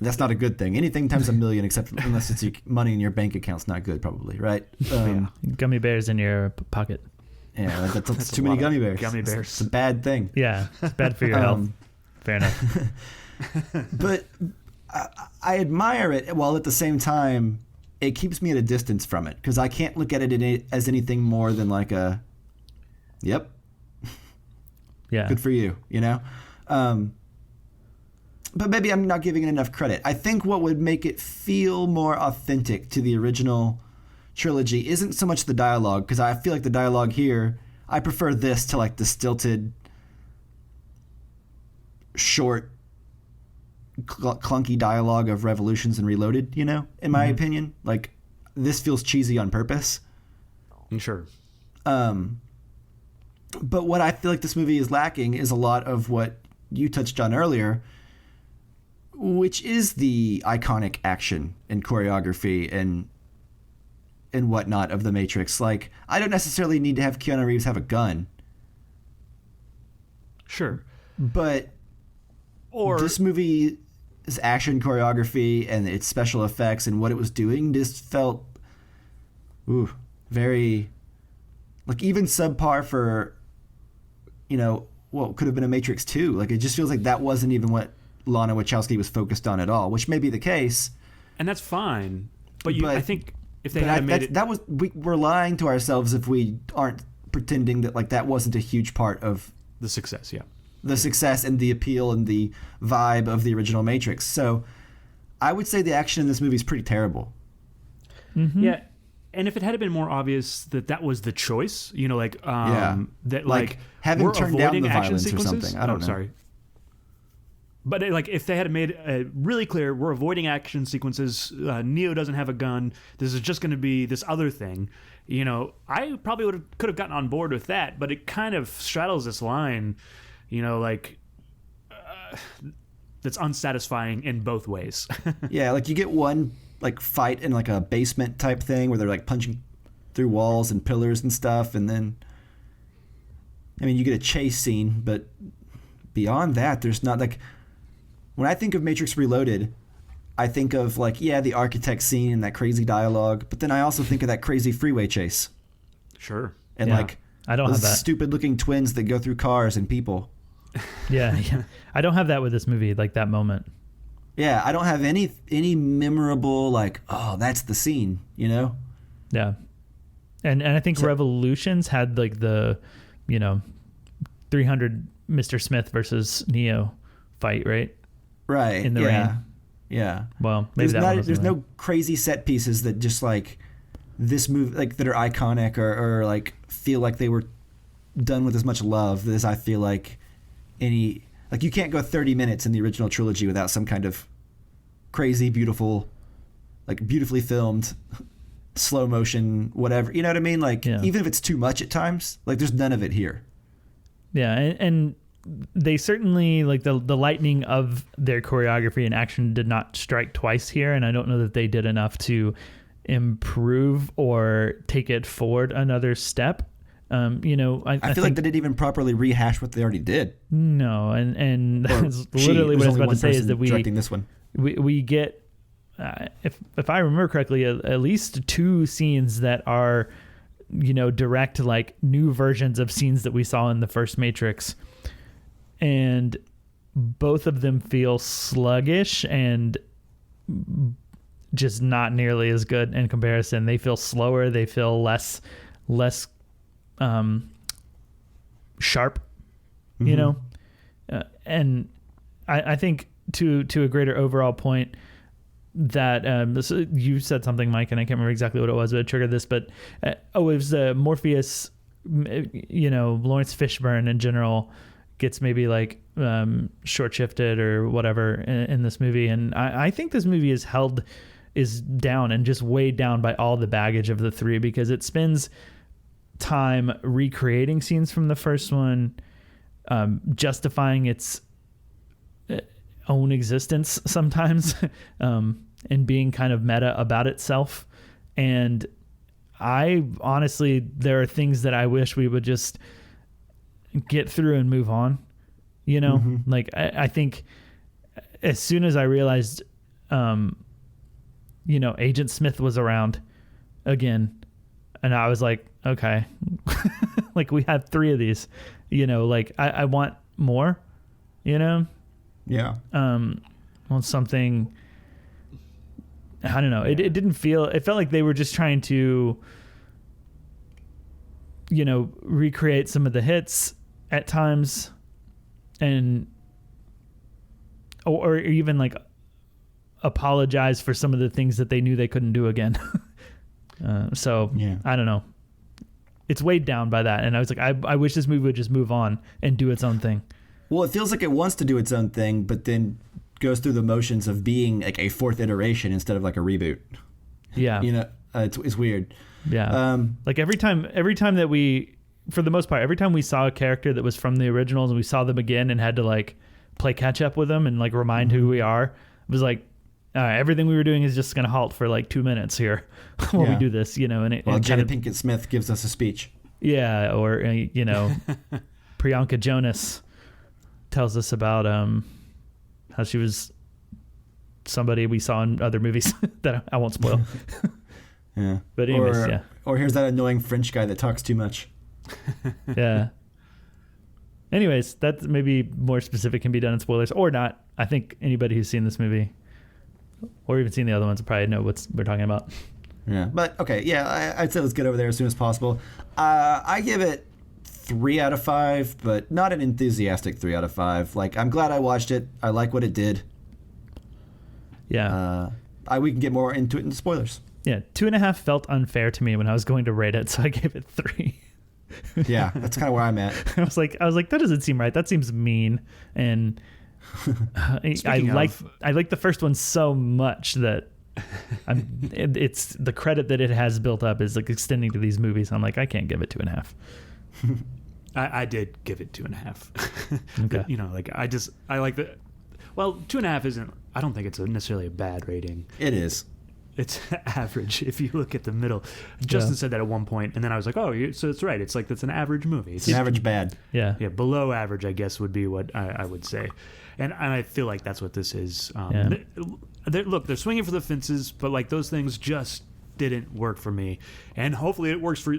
that's not a good thing. Anything times a million, unless it's money in your bank account's not good, probably, right?
Gummy bears in your pocket.
Yeah, that's too many gummy bears.
Gummy bears.
It's a bad thing.
Yeah, it's bad for your health. Fair enough.
But I admire it, while at the same time, it keeps me at a distance from it, because I can't look at it as anything more than yep.
Yeah.
Good for you, But maybe I'm not giving it enough credit. I think what would make it feel more authentic to the original trilogy isn't so much the dialogue, because I feel like the dialogue here, I prefer this to the stilted, short, clunky dialogue of Revolutions and Reloaded, in my opinion. This feels cheesy on purpose.
Sure.
But what I feel like this movie is lacking is a lot of what you touched on earlier, which is the iconic action and choreography and whatnot of The Matrix. I don't necessarily need to have Keanu Reeves have a gun.
Sure.
But this movie's action choreography and its special effects and what it was doing just felt very even subpar for what could have been a Matrix 2. It just feels like that wasn't even what Lana Wachowski was focused on at all, which may be the case,
and that's fine. But I think if they had made it,
we're lying to ourselves if we aren't pretending that that wasn't a huge part of
the success. Yeah.
The success and the appeal and the vibe of the original Matrix. So I would say the action in this movie is pretty terrible.
Yeah. and if it had been more obvious that was the choice, you know, like that
like having
we're
turned down
avoiding
the
action
violence or
sequences.
something. I don't know.
Sorry. But like, if they had made really clear, we're avoiding action sequences. Neo doesn't have a gun. This is just going to be this other thing. You know, I probably could have gotten on board with that. But it kind of straddles this line, you know, like that's unsatisfying in both ways.
Yeah, like you get one like fight in like a basement type thing where they're like punching through walls and pillars and stuff, and then I mean you get a chase scene, but beyond that, there's not like. When I think of Matrix Reloaded, I think of like, yeah, the architect scene and that crazy dialogue, but then I also think of that crazy freeway chase.
Sure.
And
Yeah,
like
I don't
those
have that.
stupid looking twins that go through cars and people.
Yeah. I don't have that with this movie, like that moment.
Yeah, I don't have any memorable like, oh, that's the scene, you know?
Yeah. And I think Revolutions had like the, you know, 300 Mr. Smith versus Neo fight, right?
Right.
In the rain.
Yeah.
Well, maybe
There's no crazy set pieces that just like this movie, like that are iconic or like feel like they were done with as much love as I feel like any, like you can't go 30 minutes in the original trilogy without some kind of crazy, beautiful, like beautifully filmed, slow motion, whatever. You know what I mean? Like even if it's too much at times, like there's none of it here.
Yeah. And they certainly, like the lightning of their choreography and action did not strike twice here, and I don't know that they did enough to improve or take it forward another step. You know, I
feel
think,
like they didn't even properly rehash what they already did.
No, and that's literally what I was about to say is that
directing this one.
We get, if I remember correctly, at least 2 scenes that are, you know, direct like new versions of scenes that we saw in the first Matrix. And both of them feel sluggish and just not nearly as good in comparison. They feel slower. They feel less sharp, you know? And I think to a greater overall point that you said something, Mike, and I can't remember exactly what it was, but it triggered this. But it was Morpheus, you know, Lawrence Fishburne in general gets maybe like short shifted or whatever in this movie, and I think this movie is down and just weighed down by all the baggage of the 3, because it spends time recreating scenes from the first one, justifying its own existence sometimes, and being kind of meta about itself. And I honestly, there are things that I wish we would just get through and move on, you know? Like I think as soon as I realized, you know, Agent Smith was around again, and I was like, okay, like we had 3 of these, you know, like I want more, you know?
Yeah.
Want something, I don't know. It felt like they were just trying to, you know, recreate some of the hits at times, and or even like apologize for some of the things that they knew they couldn't do again. So yeah. I don't know. It's weighed down by that, and I was like, I wish this movie would just move on and do its own thing.
Well, it feels like it wants to do its own thing, but then goes through the motions of being like a 4th iteration instead of like a reboot.
Yeah,
you know, it's weird.
Yeah, like every time that we, for the most part, every time we saw a character that was from the originals and we saw them again and had to like play catch up with them and like remind who we are, it was like, everything we were doing is just going to halt for like 2 minutes here while we do this, you know. And
Jada Pinkett Smith gives us a speech.
Yeah, or you know, Priyanka Jonas tells us about how she was somebody we saw in other movies that I won't spoil.
Yeah,
but anyways,
or here's that annoying French guy that talks too much.
Yeah. Anyways, that maybe more specific can be done in spoilers or not. I think anybody who's seen this movie or even seen the other ones will probably know what we're talking about.
Yeah, but okay, yeah, I'd say let's get over there as soon as possible. I give it 3 out of 5, but not an enthusiastic 3 out of 5. Like, I'm glad I watched it. I like what it did.
Yeah.
We can get more into it in the spoilers.
Yeah, 2.5 felt unfair to me when I was going to rate it, so I gave it 3.
Yeah, that's kind of where I'm at.
I was like, that doesn't seem right. That seems mean. And I like the first one so much that it's the credit that it has built up is like extending to these movies. I'm like, I can't give it 2.5.
I did give it 2.5.
Okay.
You know, like I like the. Well, 2.5 isn't. I don't think it's necessarily a bad rating.
It is.
It's average if you look at the middle. Justin said that at one point, and then I was like, "Oh, so it's right. It's like that's an average movie.
It's an average bad."
Yeah.
Yeah, below average, I guess, would be what I would say, and I feel like that's what this is. Look, they're swinging for the fences, but like those things just didn't work for me, and hopefully it works for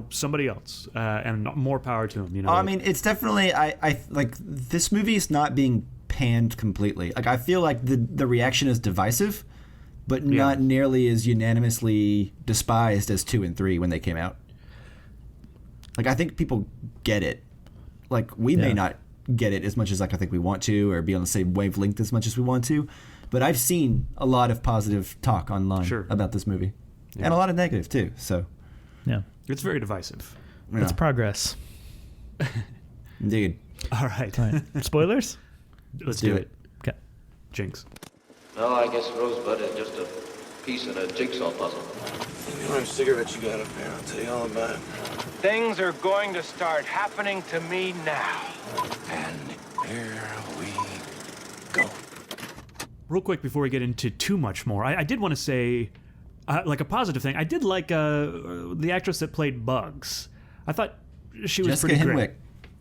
somebody else, and more power to them.
I mean, it's definitely I like this movie is not being panned completely. Like I feel like the reaction is divisive, but not nearly as unanimously despised as 2 and 3 when they came out. Like I think people get it. Like we may not get it as much as like I think we want to, or be on the same wavelength as much as we want to. But I've seen a lot of positive talk online about this movie, and a lot of negative too. So
yeah,
it's very divisive.
It's progress.
Indeed.
All right.
Spoilers?
Let's do it.
Okay.
Jinx.
No, I guess Rosebud is just a piece in a jigsaw puzzle.
How many cigarettes you got up there? I'll tell you all about it.
Things are going to start happening to me now.
And here we go.
Real quick before we get into too much more, I did want to say, like a positive thing. I did like the actress that played Bugs. I thought she was
Jessica
pretty
Henwick.
great.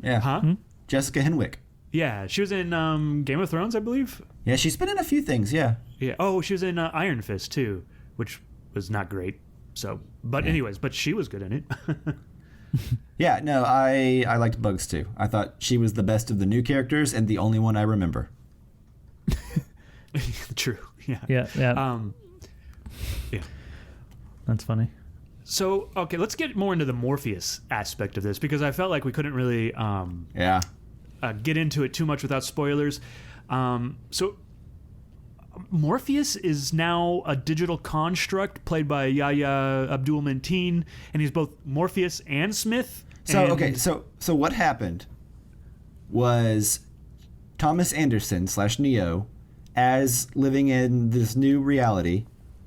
Yeah.
Huh?
Jessica Henwick.
Yeah, she was in Game of Thrones, I believe.
Yeah, she's been in a few things. Yeah.
Yeah. Oh, she was in Iron Fist too, which was not great. So, but anyways, but she was good in it.
Yeah. No, I liked Bugs too. I thought she was the best of the new characters and the only one I remember.
True. Yeah.
Yeah.
Yeah.
That's funny.
So, okay, let's get more into the Morpheus aspect of this because I felt like we couldn't really get into it too much without spoilers. So, Morpheus is now a digital construct played by Yahya Abdul-Mateen, and he's both Morpheus and Smith.
So what happened was Thomas Anderson / Neo, as living in this new reality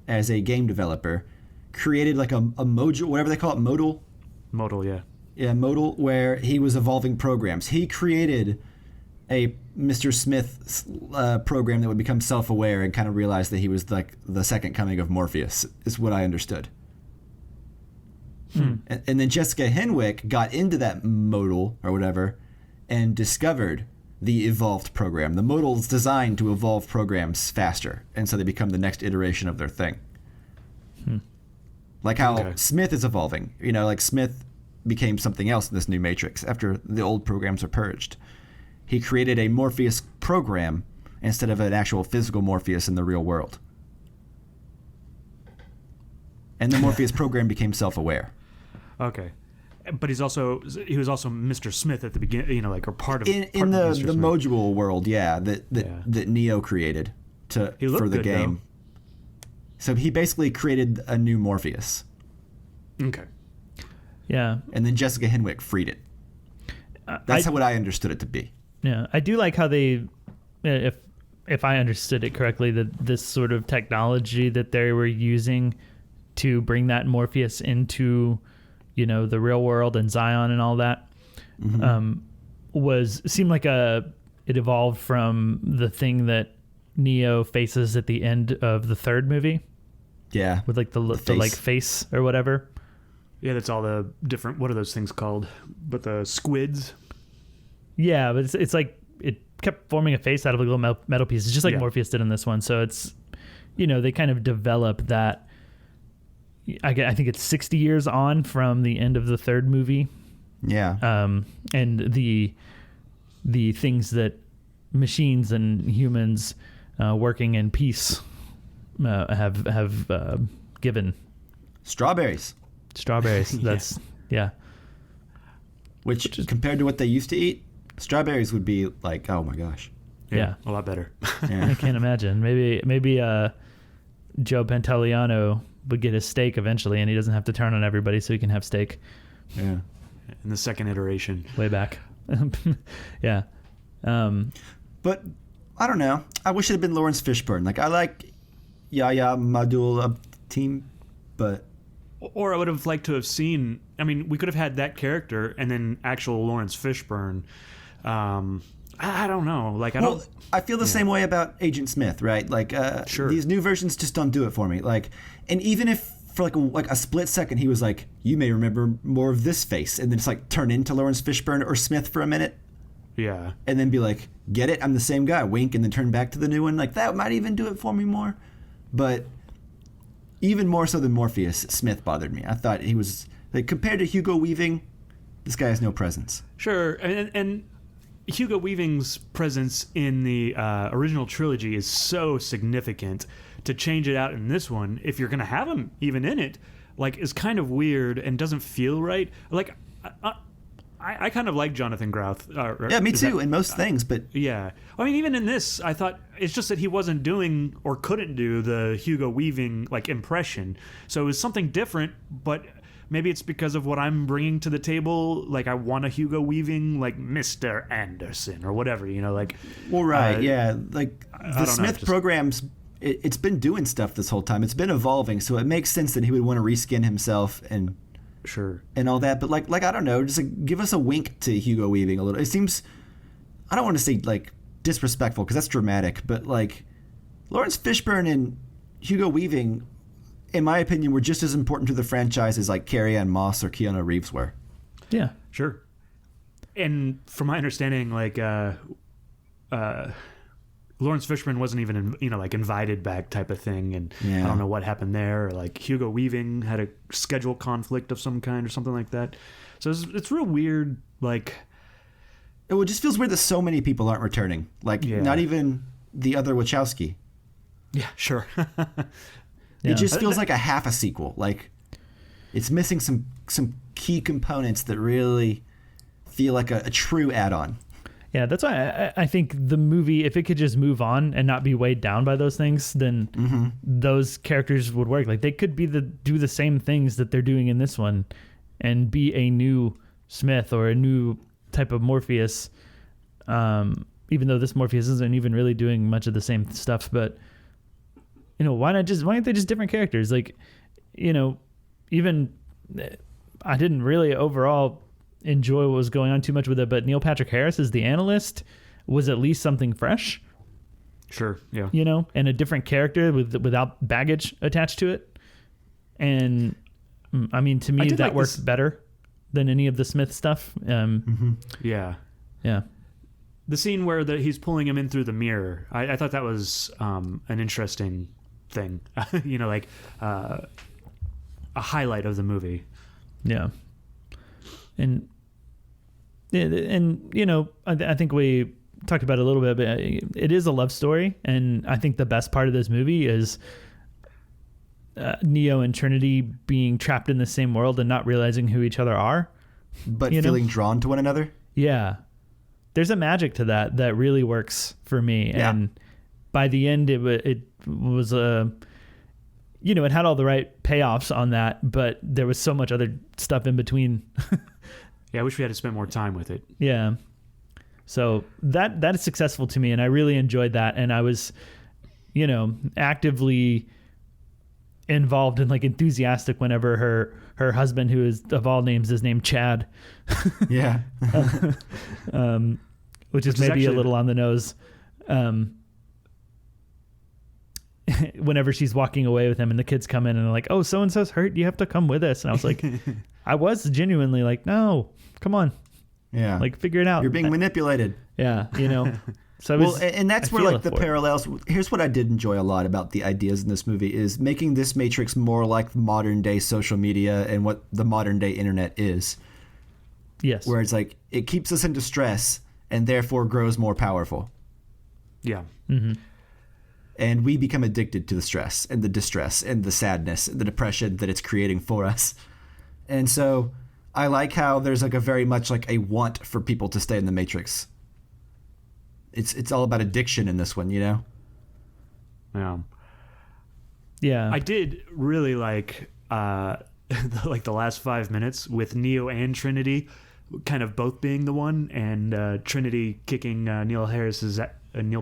as a game developer, created like a module, whatever they call it, modal?
Modal, yeah.
Yeah, modal, where he was evolving programs. He created a Mr. Smith program that would become self-aware and kind of realize that he was like the second coming of Morpheus, is what I understood. And then Jessica Henwick got into that modal or whatever and discovered the evolved program. The modal is designed to evolve programs faster, and so they become the next iteration of their thing. Like how Smith is evolving. Like Smith became something else in this new Matrix after the old programs are purged. He created a Morpheus program instead of an actual physical Morpheus in the real world. And the Morpheus program became self-aware.
Okay. But he was also Mr. Smith at the beginning, or part of
the module world, that Neo created for the game. Though. So he basically created a new Morpheus.
Okay.
Yeah.
And then Jessica Henwick freed it. That's what I understood it to be.
Yeah, I do like how they, if I understood it correctly, that this sort of technology that they were using to bring that Morpheus into, the real world and Zion and all that, seemed like it evolved from the thing that Neo faces at the end of the third movie.
Yeah,
with like the like face or whatever.
Yeah, that's all the different. What are those things called? But the squids.
Yeah, but it's like it kept forming a face out of a little metal pieces, just like Morpheus did in this one. So it's, they kind of develop that. I think it's 60 years on from the end of the third movie.
Yeah.
And the things that machines and humans working in peace have given.
Strawberries.
That's
Which compared to what they used to eat, strawberries would be like, oh my gosh.
Yeah.
A lot better.
I can't imagine. Maybe Joe Pantoliano would get his steak eventually, and he doesn't have to turn on everybody, so he can have steak.
Yeah.
In the second iteration.
Way back. Yeah.
But I don't know. I wish it had been Lawrence Fishburne. Like, I like Yahya Abdul team, but...
Or I would have liked to have seen... I mean, we could have had that character and then actual Lawrence Fishburne. I don't know. Like,
I feel the same way about Agent Smith, right? Like,
Sure.
These new versions just don't do it for me. Like, and even if for like a split second he was like, you may remember more of this face, and then it's like turn into Lawrence Fishburne or Smith for a minute,
Yeah.
and then be like, get it? I'm the same guy. Wink, and then turn back to the new one. Like, that might even do it for me more. But even more so than Morpheus, Smith bothered me. I thought he was, like, compared to Hugo Weaving, this guy has no presence.
Sure. And Hugo Weaving's presence in the original trilogy is so significant. To change it out in this one, if you're going to have him even in it, like, is kind of weird and doesn't feel right. Like, I kind of like Jonathan Groff.
Yeah, me too, in most things, but...
Yeah. I mean, even in this, I thought it's just that he wasn't doing or couldn't do the Hugo Weaving, like, impression. So it was something different, but maybe it's because of what I'm bringing to the table. Like, I want a Hugo Weaving, like, Mr. Anderson or whatever, you know, like...
Well, right, yeah. Like, the Smith program's... It's been doing stuff this whole time. It's been evolving, so it makes sense that he would want to reskin himself and...
Sure.
And all that, but like I don't know, just like, give us a wink to Hugo Weaving a little. It seems, I don't want to say like disrespectful because that's dramatic, but like Lawrence Fishburne and Hugo Weaving, in my opinion, were just as important to the franchise as like Carrie-Anne Moss or Keanu Reeves were.
Yeah,
sure. And from my understanding, like Lawrence Fishburne wasn't even, like invited back type of thing. And I don't know what happened there. Or like Hugo Weaving had a schedule conflict of some kind or something like that. So it's real weird. Like,
it just feels weird that so many people aren't returning. Like, not even the other Wachowski.
Yeah, sure.
It just feels like a half a sequel. Like, it's missing some key components that really feel like a true add-on.
Yeah, that's why I think the movie, if it could just move on and not be weighed down by those things, then those characters would work. Like, they could do the same things that they're doing in this one and be a new Smith or a new type of Morpheus, even though this Morpheus isn't even really doing much of the same stuff. But, why aren't they just different characters? Like, even I didn't really overall enjoy what was going on too much with it, but Neil Patrick Harris as the analyst was at least something fresh.
Sure, yeah.
And a different character without baggage attached to it. And I mean, to me, that worked better than any of the Smith stuff.
Yeah.
Yeah.
The scene where he's pulling him in through the mirror, I thought that was an interesting thing. Like a highlight of the movie.
Yeah. And I think we talked about it a little bit, but it is a love story. And I think the best part of this movie is Neo and Trinity being trapped in the same world and not realizing who each other are.
But feeling drawn to one another?
Yeah. There's a magic to that really works for me. Yeah. And by the end, it was it had all the right payoffs on that, but there was so much other stuff in between.
Yeah, I wish we had to spend more time with it.
Yeah. So that is successful to me, and I really enjoyed that. And I was, actively involved and like enthusiastic whenever her husband, who is of all names is named Chad.
Yeah.
Which is maybe a little on the nose. Whenever she's walking away with him and the kids come in and they're like, oh, so-and-so's hurt, you have to come with us. And I was like, I was genuinely like, no, come on.
Yeah.
Like, figure it out.
You're being manipulated.
Yeah. So
and that's where like the parallels, here's what I did enjoy a lot about the ideas in this movie is making this Matrix more like modern day social media and what the modern day internet is.
Yes.
Where it's like, it keeps us in distress and therefore grows more powerful.
Yeah.
Mm-hmm.
And we become addicted to the stress and the distress and the sadness and the depression that it's creating for us. And so I like how there's like a very much like a want for people to stay in the Matrix. It's all about addiction in this one,
Yeah.
Yeah.
I did really like the last 5 minutes with Neo and Trinity kind of both being the one, and Trinity kicking Neil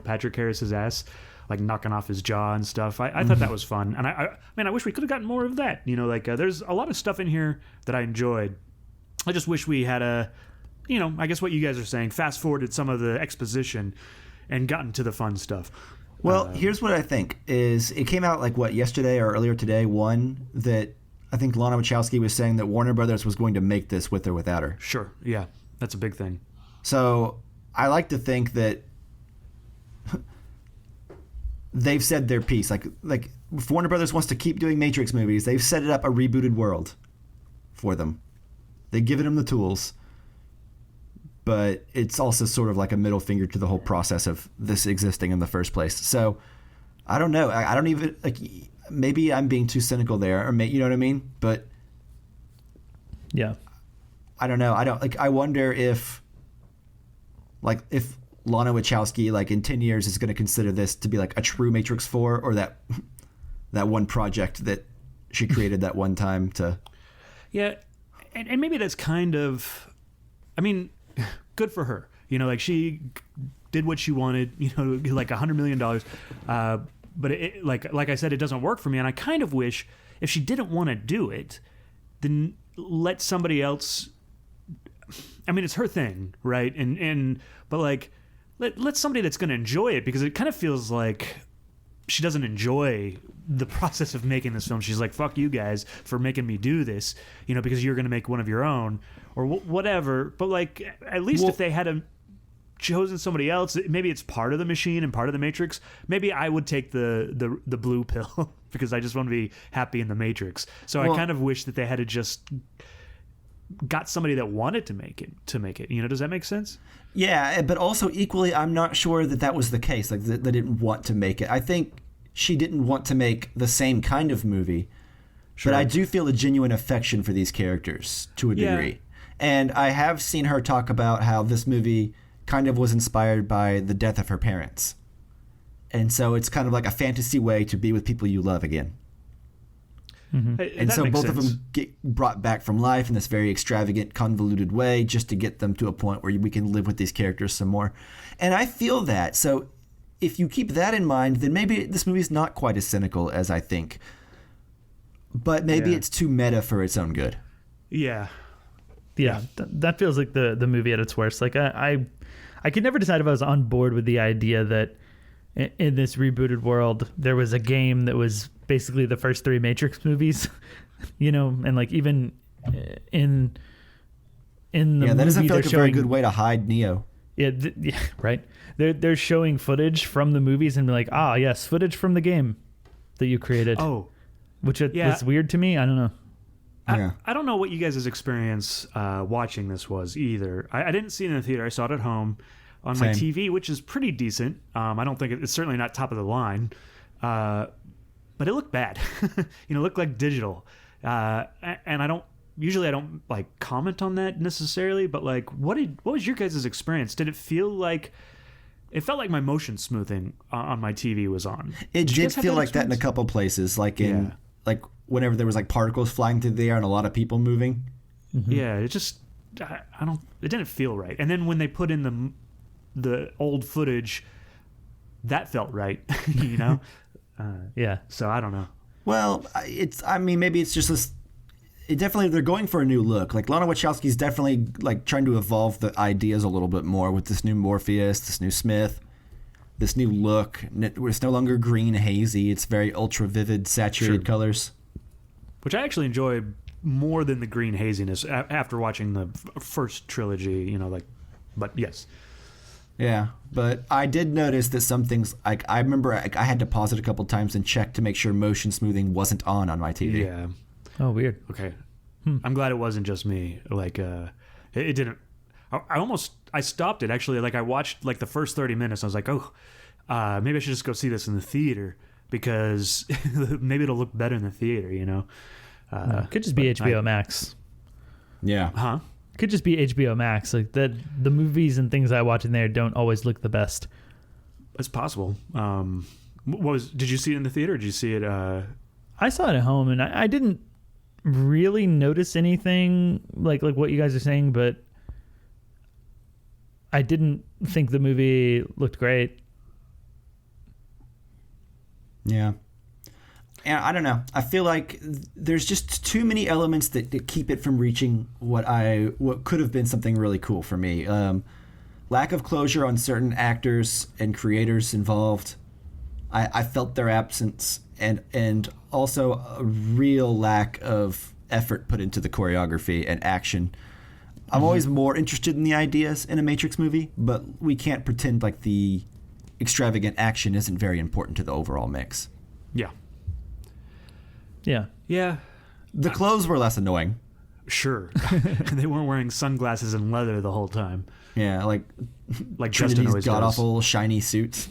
Patrick Harris's ass, like knocking off his jaw and stuff. I thought that was fun, and I wish we could have gotten more of that. There's a lot of stuff in here that I enjoyed. I just wish we had I guess what you guys are saying, fast forwarded some of the exposition and gotten to the fun stuff.
Well, here's what I think is it came out yesterday or earlier today, that I think Lana Wachowski was saying that Warner Brothers was going to make this with or without her.
Sure. Yeah. That's a big thing.
So I like to think that they've said their piece. Like if Warner Brothers wants to keep doing Matrix movies, they've set it up a rebooted world for them. They've given them the tools. But it's also sort of like a middle finger to the whole process of this existing in the first place. So I don't know. I don't even maybe I'm being too cynical there, or you know what I mean? But
yeah,
I don't know. I wonder if Lana Wachowski in 10 years is going to consider this to be a true Matrix 4, or that one project that she created that one time to.
Yeah, and maybe that's kind of, good for her. She did what she wanted. $100 million. But like I said, it doesn't work for me, and I kind of wish if she didn't want to do it, then let somebody else. It's her thing, right? But let somebody that's going to enjoy it, because it kind of feels like she doesn't enjoy the process of making this film. She's like, "Fuck you guys for making me do this," because you're going to make one of your own or whatever. But at least if they had chosen somebody else, maybe it's part of the machine and part of the Matrix, maybe I would take the blue pill because I just want to be happy in the Matrix. So I kind of wish that they had just got somebody that wanted to make it. Does that make sense?
Yeah, but also equally, I'm not sure that was the case. They didn't want to make it. I think she didn't want to make the same kind of movie. Sure. But I do feel a genuine affection for these characters to a degree. And I have seen her talk about how this movie kind of was inspired by the death of her parents. And so it's kind of like a fantasy way to be with people you love again.
Mm-hmm.
And so both of them get brought back from life in this very extravagant, convoluted way just to get them to a point where we can live with these characters some more. And I feel that. So if you keep that in mind, then maybe this movie's not quite as cynical as I think. But maybe it's too meta for its own good.
Yeah.
Yeah, that feels like the movie at its worst. I could never decide if I was on board with the idea that in this rebooted world there was a game that was basically the first 3 Matrix movies, and even in the movie,
that doesn't feel like a very
showing,
good way to hide Neo.
Yeah, right. They're showing footage from the movies and be like, yes, footage from the game that you created.
Oh,
which was weird to me. I don't know.
I don't know what you guys' experience watching this was either. I didn't see it in the theater. I saw it at home on my TV, which is pretty decent. I don't think it's certainly not top of the line, but it looked bad. It looked like digital, and I don't comment on that necessarily. But what was your guys' experience? Did it feel like? It felt like my motion smoothing on my TV was on.
It did feel like that in a couple places, whenever there was particles flying through the air and a lot of people moving.
Mm-hmm. Yeah, it just it didn't feel right. And then when they put in the old footage, that felt right,
Yeah.
So I don't know.
Well, maybe it's just this. They're going for a new look. Lana Wachowski's definitely trying to evolve the ideas a little bit more with this new Morpheus, this new Smith, this new look. It's no longer green hazy. It's very ultra vivid, saturated colors.
Which I actually enjoy more than the green haziness after watching the first trilogy, but yes.
Yeah, but I did notice that some things, I remember I had to pause it a couple times and check to make sure motion smoothing wasn't on my TV.
Yeah.
Oh, weird.
Okay. I'm glad it wasn't just me. It didn't. I stopped it actually. I watched the first 30 minutes. I was like, maybe I should just go see this in the theater because maybe it'll look better in the theater.
Could just be HBO Max.
Yeah.
Huh?
Could just be HBO Max. The movies and things I watch in there don't always look the best.
It's possible. Did you see it in the theater? Or did you see it
I saw it at home, and I didn't really notice anything like what you guys are saying, but I didn't think the movie looked great.
Yeah. And I don't know. I feel like there's just too many elements that keep it from reaching what could have been something really cool for me. Lack of closure on certain actors and creators involved. I felt their absence, and also a real lack of effort put into the choreography and action. I'm always more interested in the ideas in a Matrix movie, but we can't pretend like the extravagant action isn't very important to the overall mix.
Yeah.
Yeah.
Yeah.
The clothes were less annoying.
Sure. They weren't wearing sunglasses and leather the whole time.
Yeah, like
Justin
Trinity's
always
god
does.
awful shiny suits.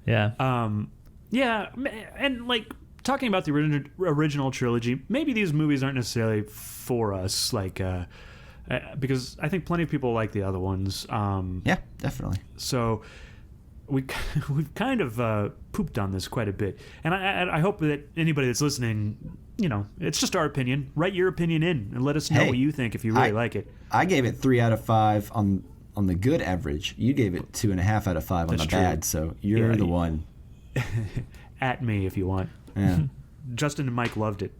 Yeah.
Yeah, and like talking about the original trilogy, maybe these movies aren't necessarily for us, like because I think plenty of people like the other ones.
Yeah, definitely.
So we've kind of pooped on this quite a bit, and I hope that anybody that's listening, it's just our opinion. Write your opinion in and let us know what you think if you really like it.
I gave it 3 out of 5 on the good average. You gave it 2.5 out of 5 on
That's
the
true.
bad. So you're the one.
At me if you want.
Yeah.
Justin and Mike loved it.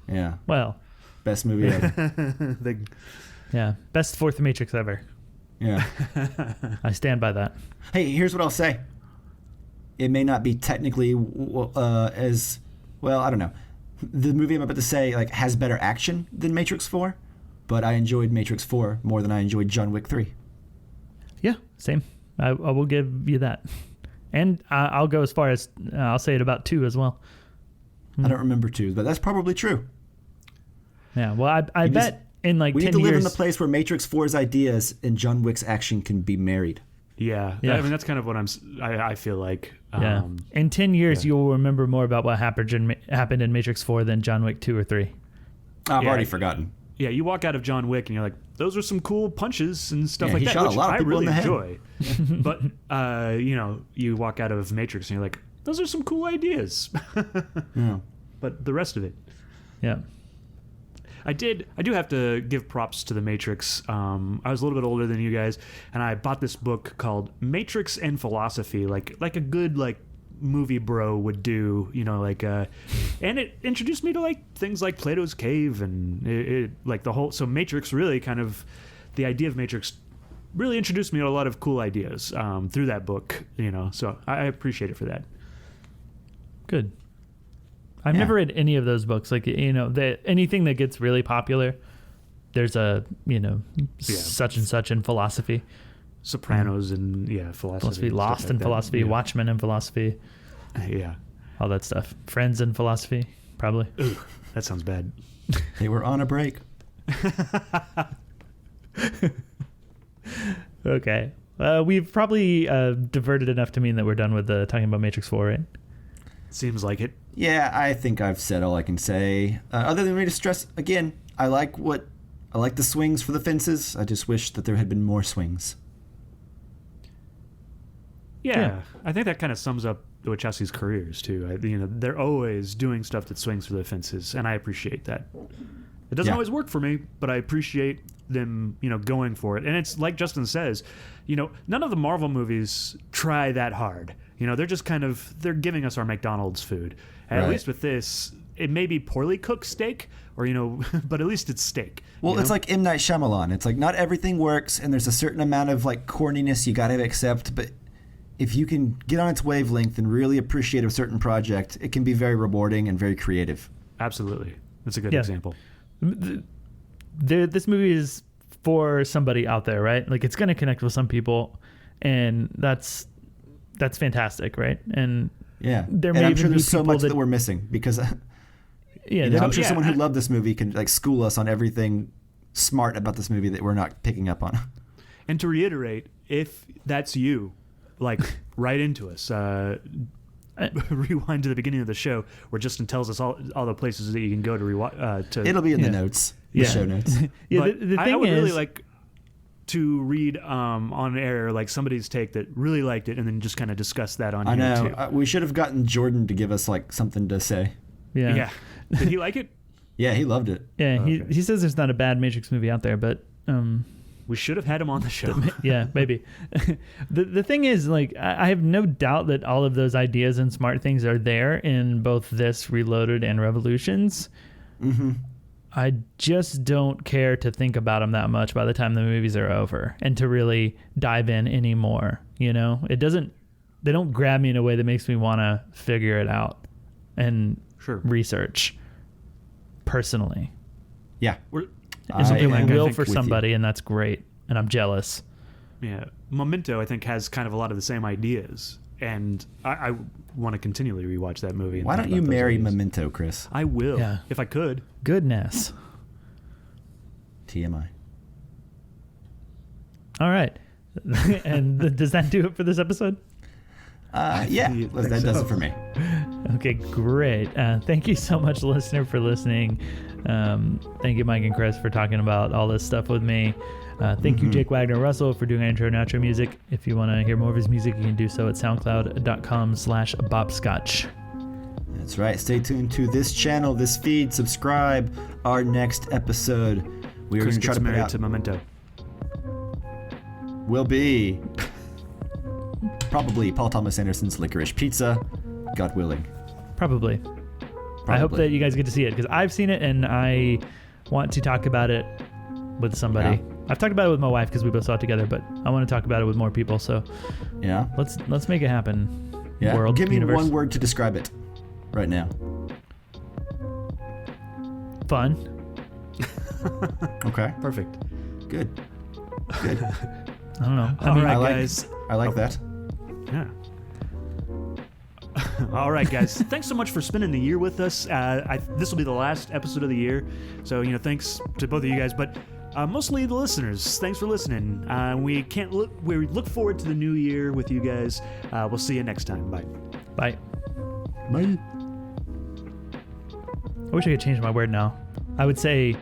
Yeah.
Well,
Best movie ever.
yeah. Best fourth Matrix ever.
Yeah.
I stand by that.
Hey, here's what I'll say. It may not be technically as well. I don't know. The movie I'm about to say has better action than Matrix 4, but I enjoyed Matrix 4 more than I enjoyed John Wick 3.
Yeah, same. I will give you that. And I'll go as far as I'll say it about 2 as well.
I don't remember 2, but that's probably true.
Yeah, well, I bet in like 10
we
years...
need to live in the place where Matrix 4's ideas and John Wick's action can be married.
Yeah. I mean, that's kind of what I feel like.
Yeah. In 10 years, you'll remember more about what happened in Matrix 4 than John Wick 2 or 3.
I've already forgotten.
Yeah, you walk out of John Wick and you're like, those are some cool punches and stuff like
he
that,
shot a
which
lot of
I
people
really
in the head.
enjoy. But you walk out of Matrix and you're like, those are some cool ideas.
Yeah.
But the rest of it,
Yeah.
I do have to give props to the Matrix. I was a little bit older than you guys, and I bought this book called Matrix and Philosophy, like a good movie bro would do, and it introduced me to things like Plato's Cave and the whole. So Matrix really kind of, the idea of Matrix really introduced me to a lot of cool ideas through that book, So I appreciate it for that.
Good. I've never read any of those books. Anything that gets really popular, there's a such and such in philosophy.
Sopranos and philosophy.
Lost in philosophy, Watchmen in philosophy.
Yeah.
All that stuff. Friends in philosophy, probably.
Ooh, that sounds bad.
They were on a break.
Okay. We've probably diverted enough to mean that we're done with talking about Matrix 4, right?
Seems like it.
Yeah, I think I've said all I can say. Other than me to stress again, I like the swings for the fences. I just wish that there had been more swings.
Yeah. I think that kind of sums up Wachowski's careers too. They're always doing stuff that swings for the fences, and I appreciate that. It doesn't always work for me, but I appreciate them, going for it. And it's like Justin says, none of the Marvel movies try that hard. They're just they're giving us our McDonald's food. And at least with this, it may be poorly cooked steak, or but at least it's steak.
Well, it's like M. Night Shyamalan. It's like not everything works, and there's a certain amount of corniness you got to accept. But if you can get on its wavelength and really appreciate a certain project, it can be very rewarding and very creative.
Absolutely, that's a good example.
This movie is for somebody out there, right? It's going to connect with some people, and that's fantastic, right? And
yeah,
I'm
sure there's so much that we're missing because I'm sure someone who loved this movie can school us on everything smart about this movie that we're not picking up on.
And to reiterate, if that's you, write into us. Rewind to the beginning of the show where Justin tells us all the places that you can go to rewatch.
It'll be in the notes, the show notes.
Yeah,
but
the thing
I would
is,
really like. to read on air like somebody's take that really liked it, and then just kind of discuss that on
I
here
know.
too.
We should have gotten Jordan to give us like something to say.
Yeah. Did he like it?
Yeah, he loved it.
Yeah, he says there's not a bad Matrix movie out there, but
We should have had him on the show.
yeah, maybe. The thing is, like, I have no doubt that all of those ideas and smart things are there in both this Reloaded and Revolutions.
Mm-hmm.
I just don't care to think about them that much by the time the movies are over and to really dive in anymore. You know, they don't grab me in a way that makes me want to figure it out and research personally.
Yeah.
It's something we will
think
for
with
somebody, and that's great. And I'm jealous.
Yeah. Memento, I think, has kind of a lot of the same ideas. And I want to continually rewatch that movie.
Why don't you marry Memento, Chris?
I will,
Yeah.
if I could.
Goodness.
TMI.
All right. And does that do it for this episode?
Yeah, that does it for me.
Okay, great. Thank you so much, listener, for listening. Thank you, Mike and Chris, for talking about all this stuff with me. Thank you, Jake Wagner Russell, for doing intro and outro music. If you want to hear more of his music, you can do so at soundcloud.com/bobscotch.
That's right. Stay tuned to this channel, this feed. Subscribe. Our next episode, we are going to try to put out.
To Memento.
Will be probably Paul Thomas Anderson's Licorice Pizza, God willing.
Probably. I hope that you guys get to see it, because I've seen it and I want to talk about it with somebody.
Yeah.
I've talked about it with my wife because we both saw it together, but I want to talk about it with more people. So
yeah,
let's make it happen.
Yeah,
World,
give me
universe.
one word to describe it right now.
Fun.
Okay,
Perfect.
good. Good.
I don't know.
All right, guys.
I like that.
Yeah. All right, guys. Thanks so much for spending the year with us. This will be the last episode of the year, so thanks to both of you guys, but mostly the listeners. Thanks for listening. We look forward to the new year with you guys. We'll see you next time. Bye.
Bye.
Bye.
I wish I could change my word now. I would say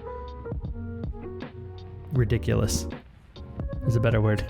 ridiculous is a better word.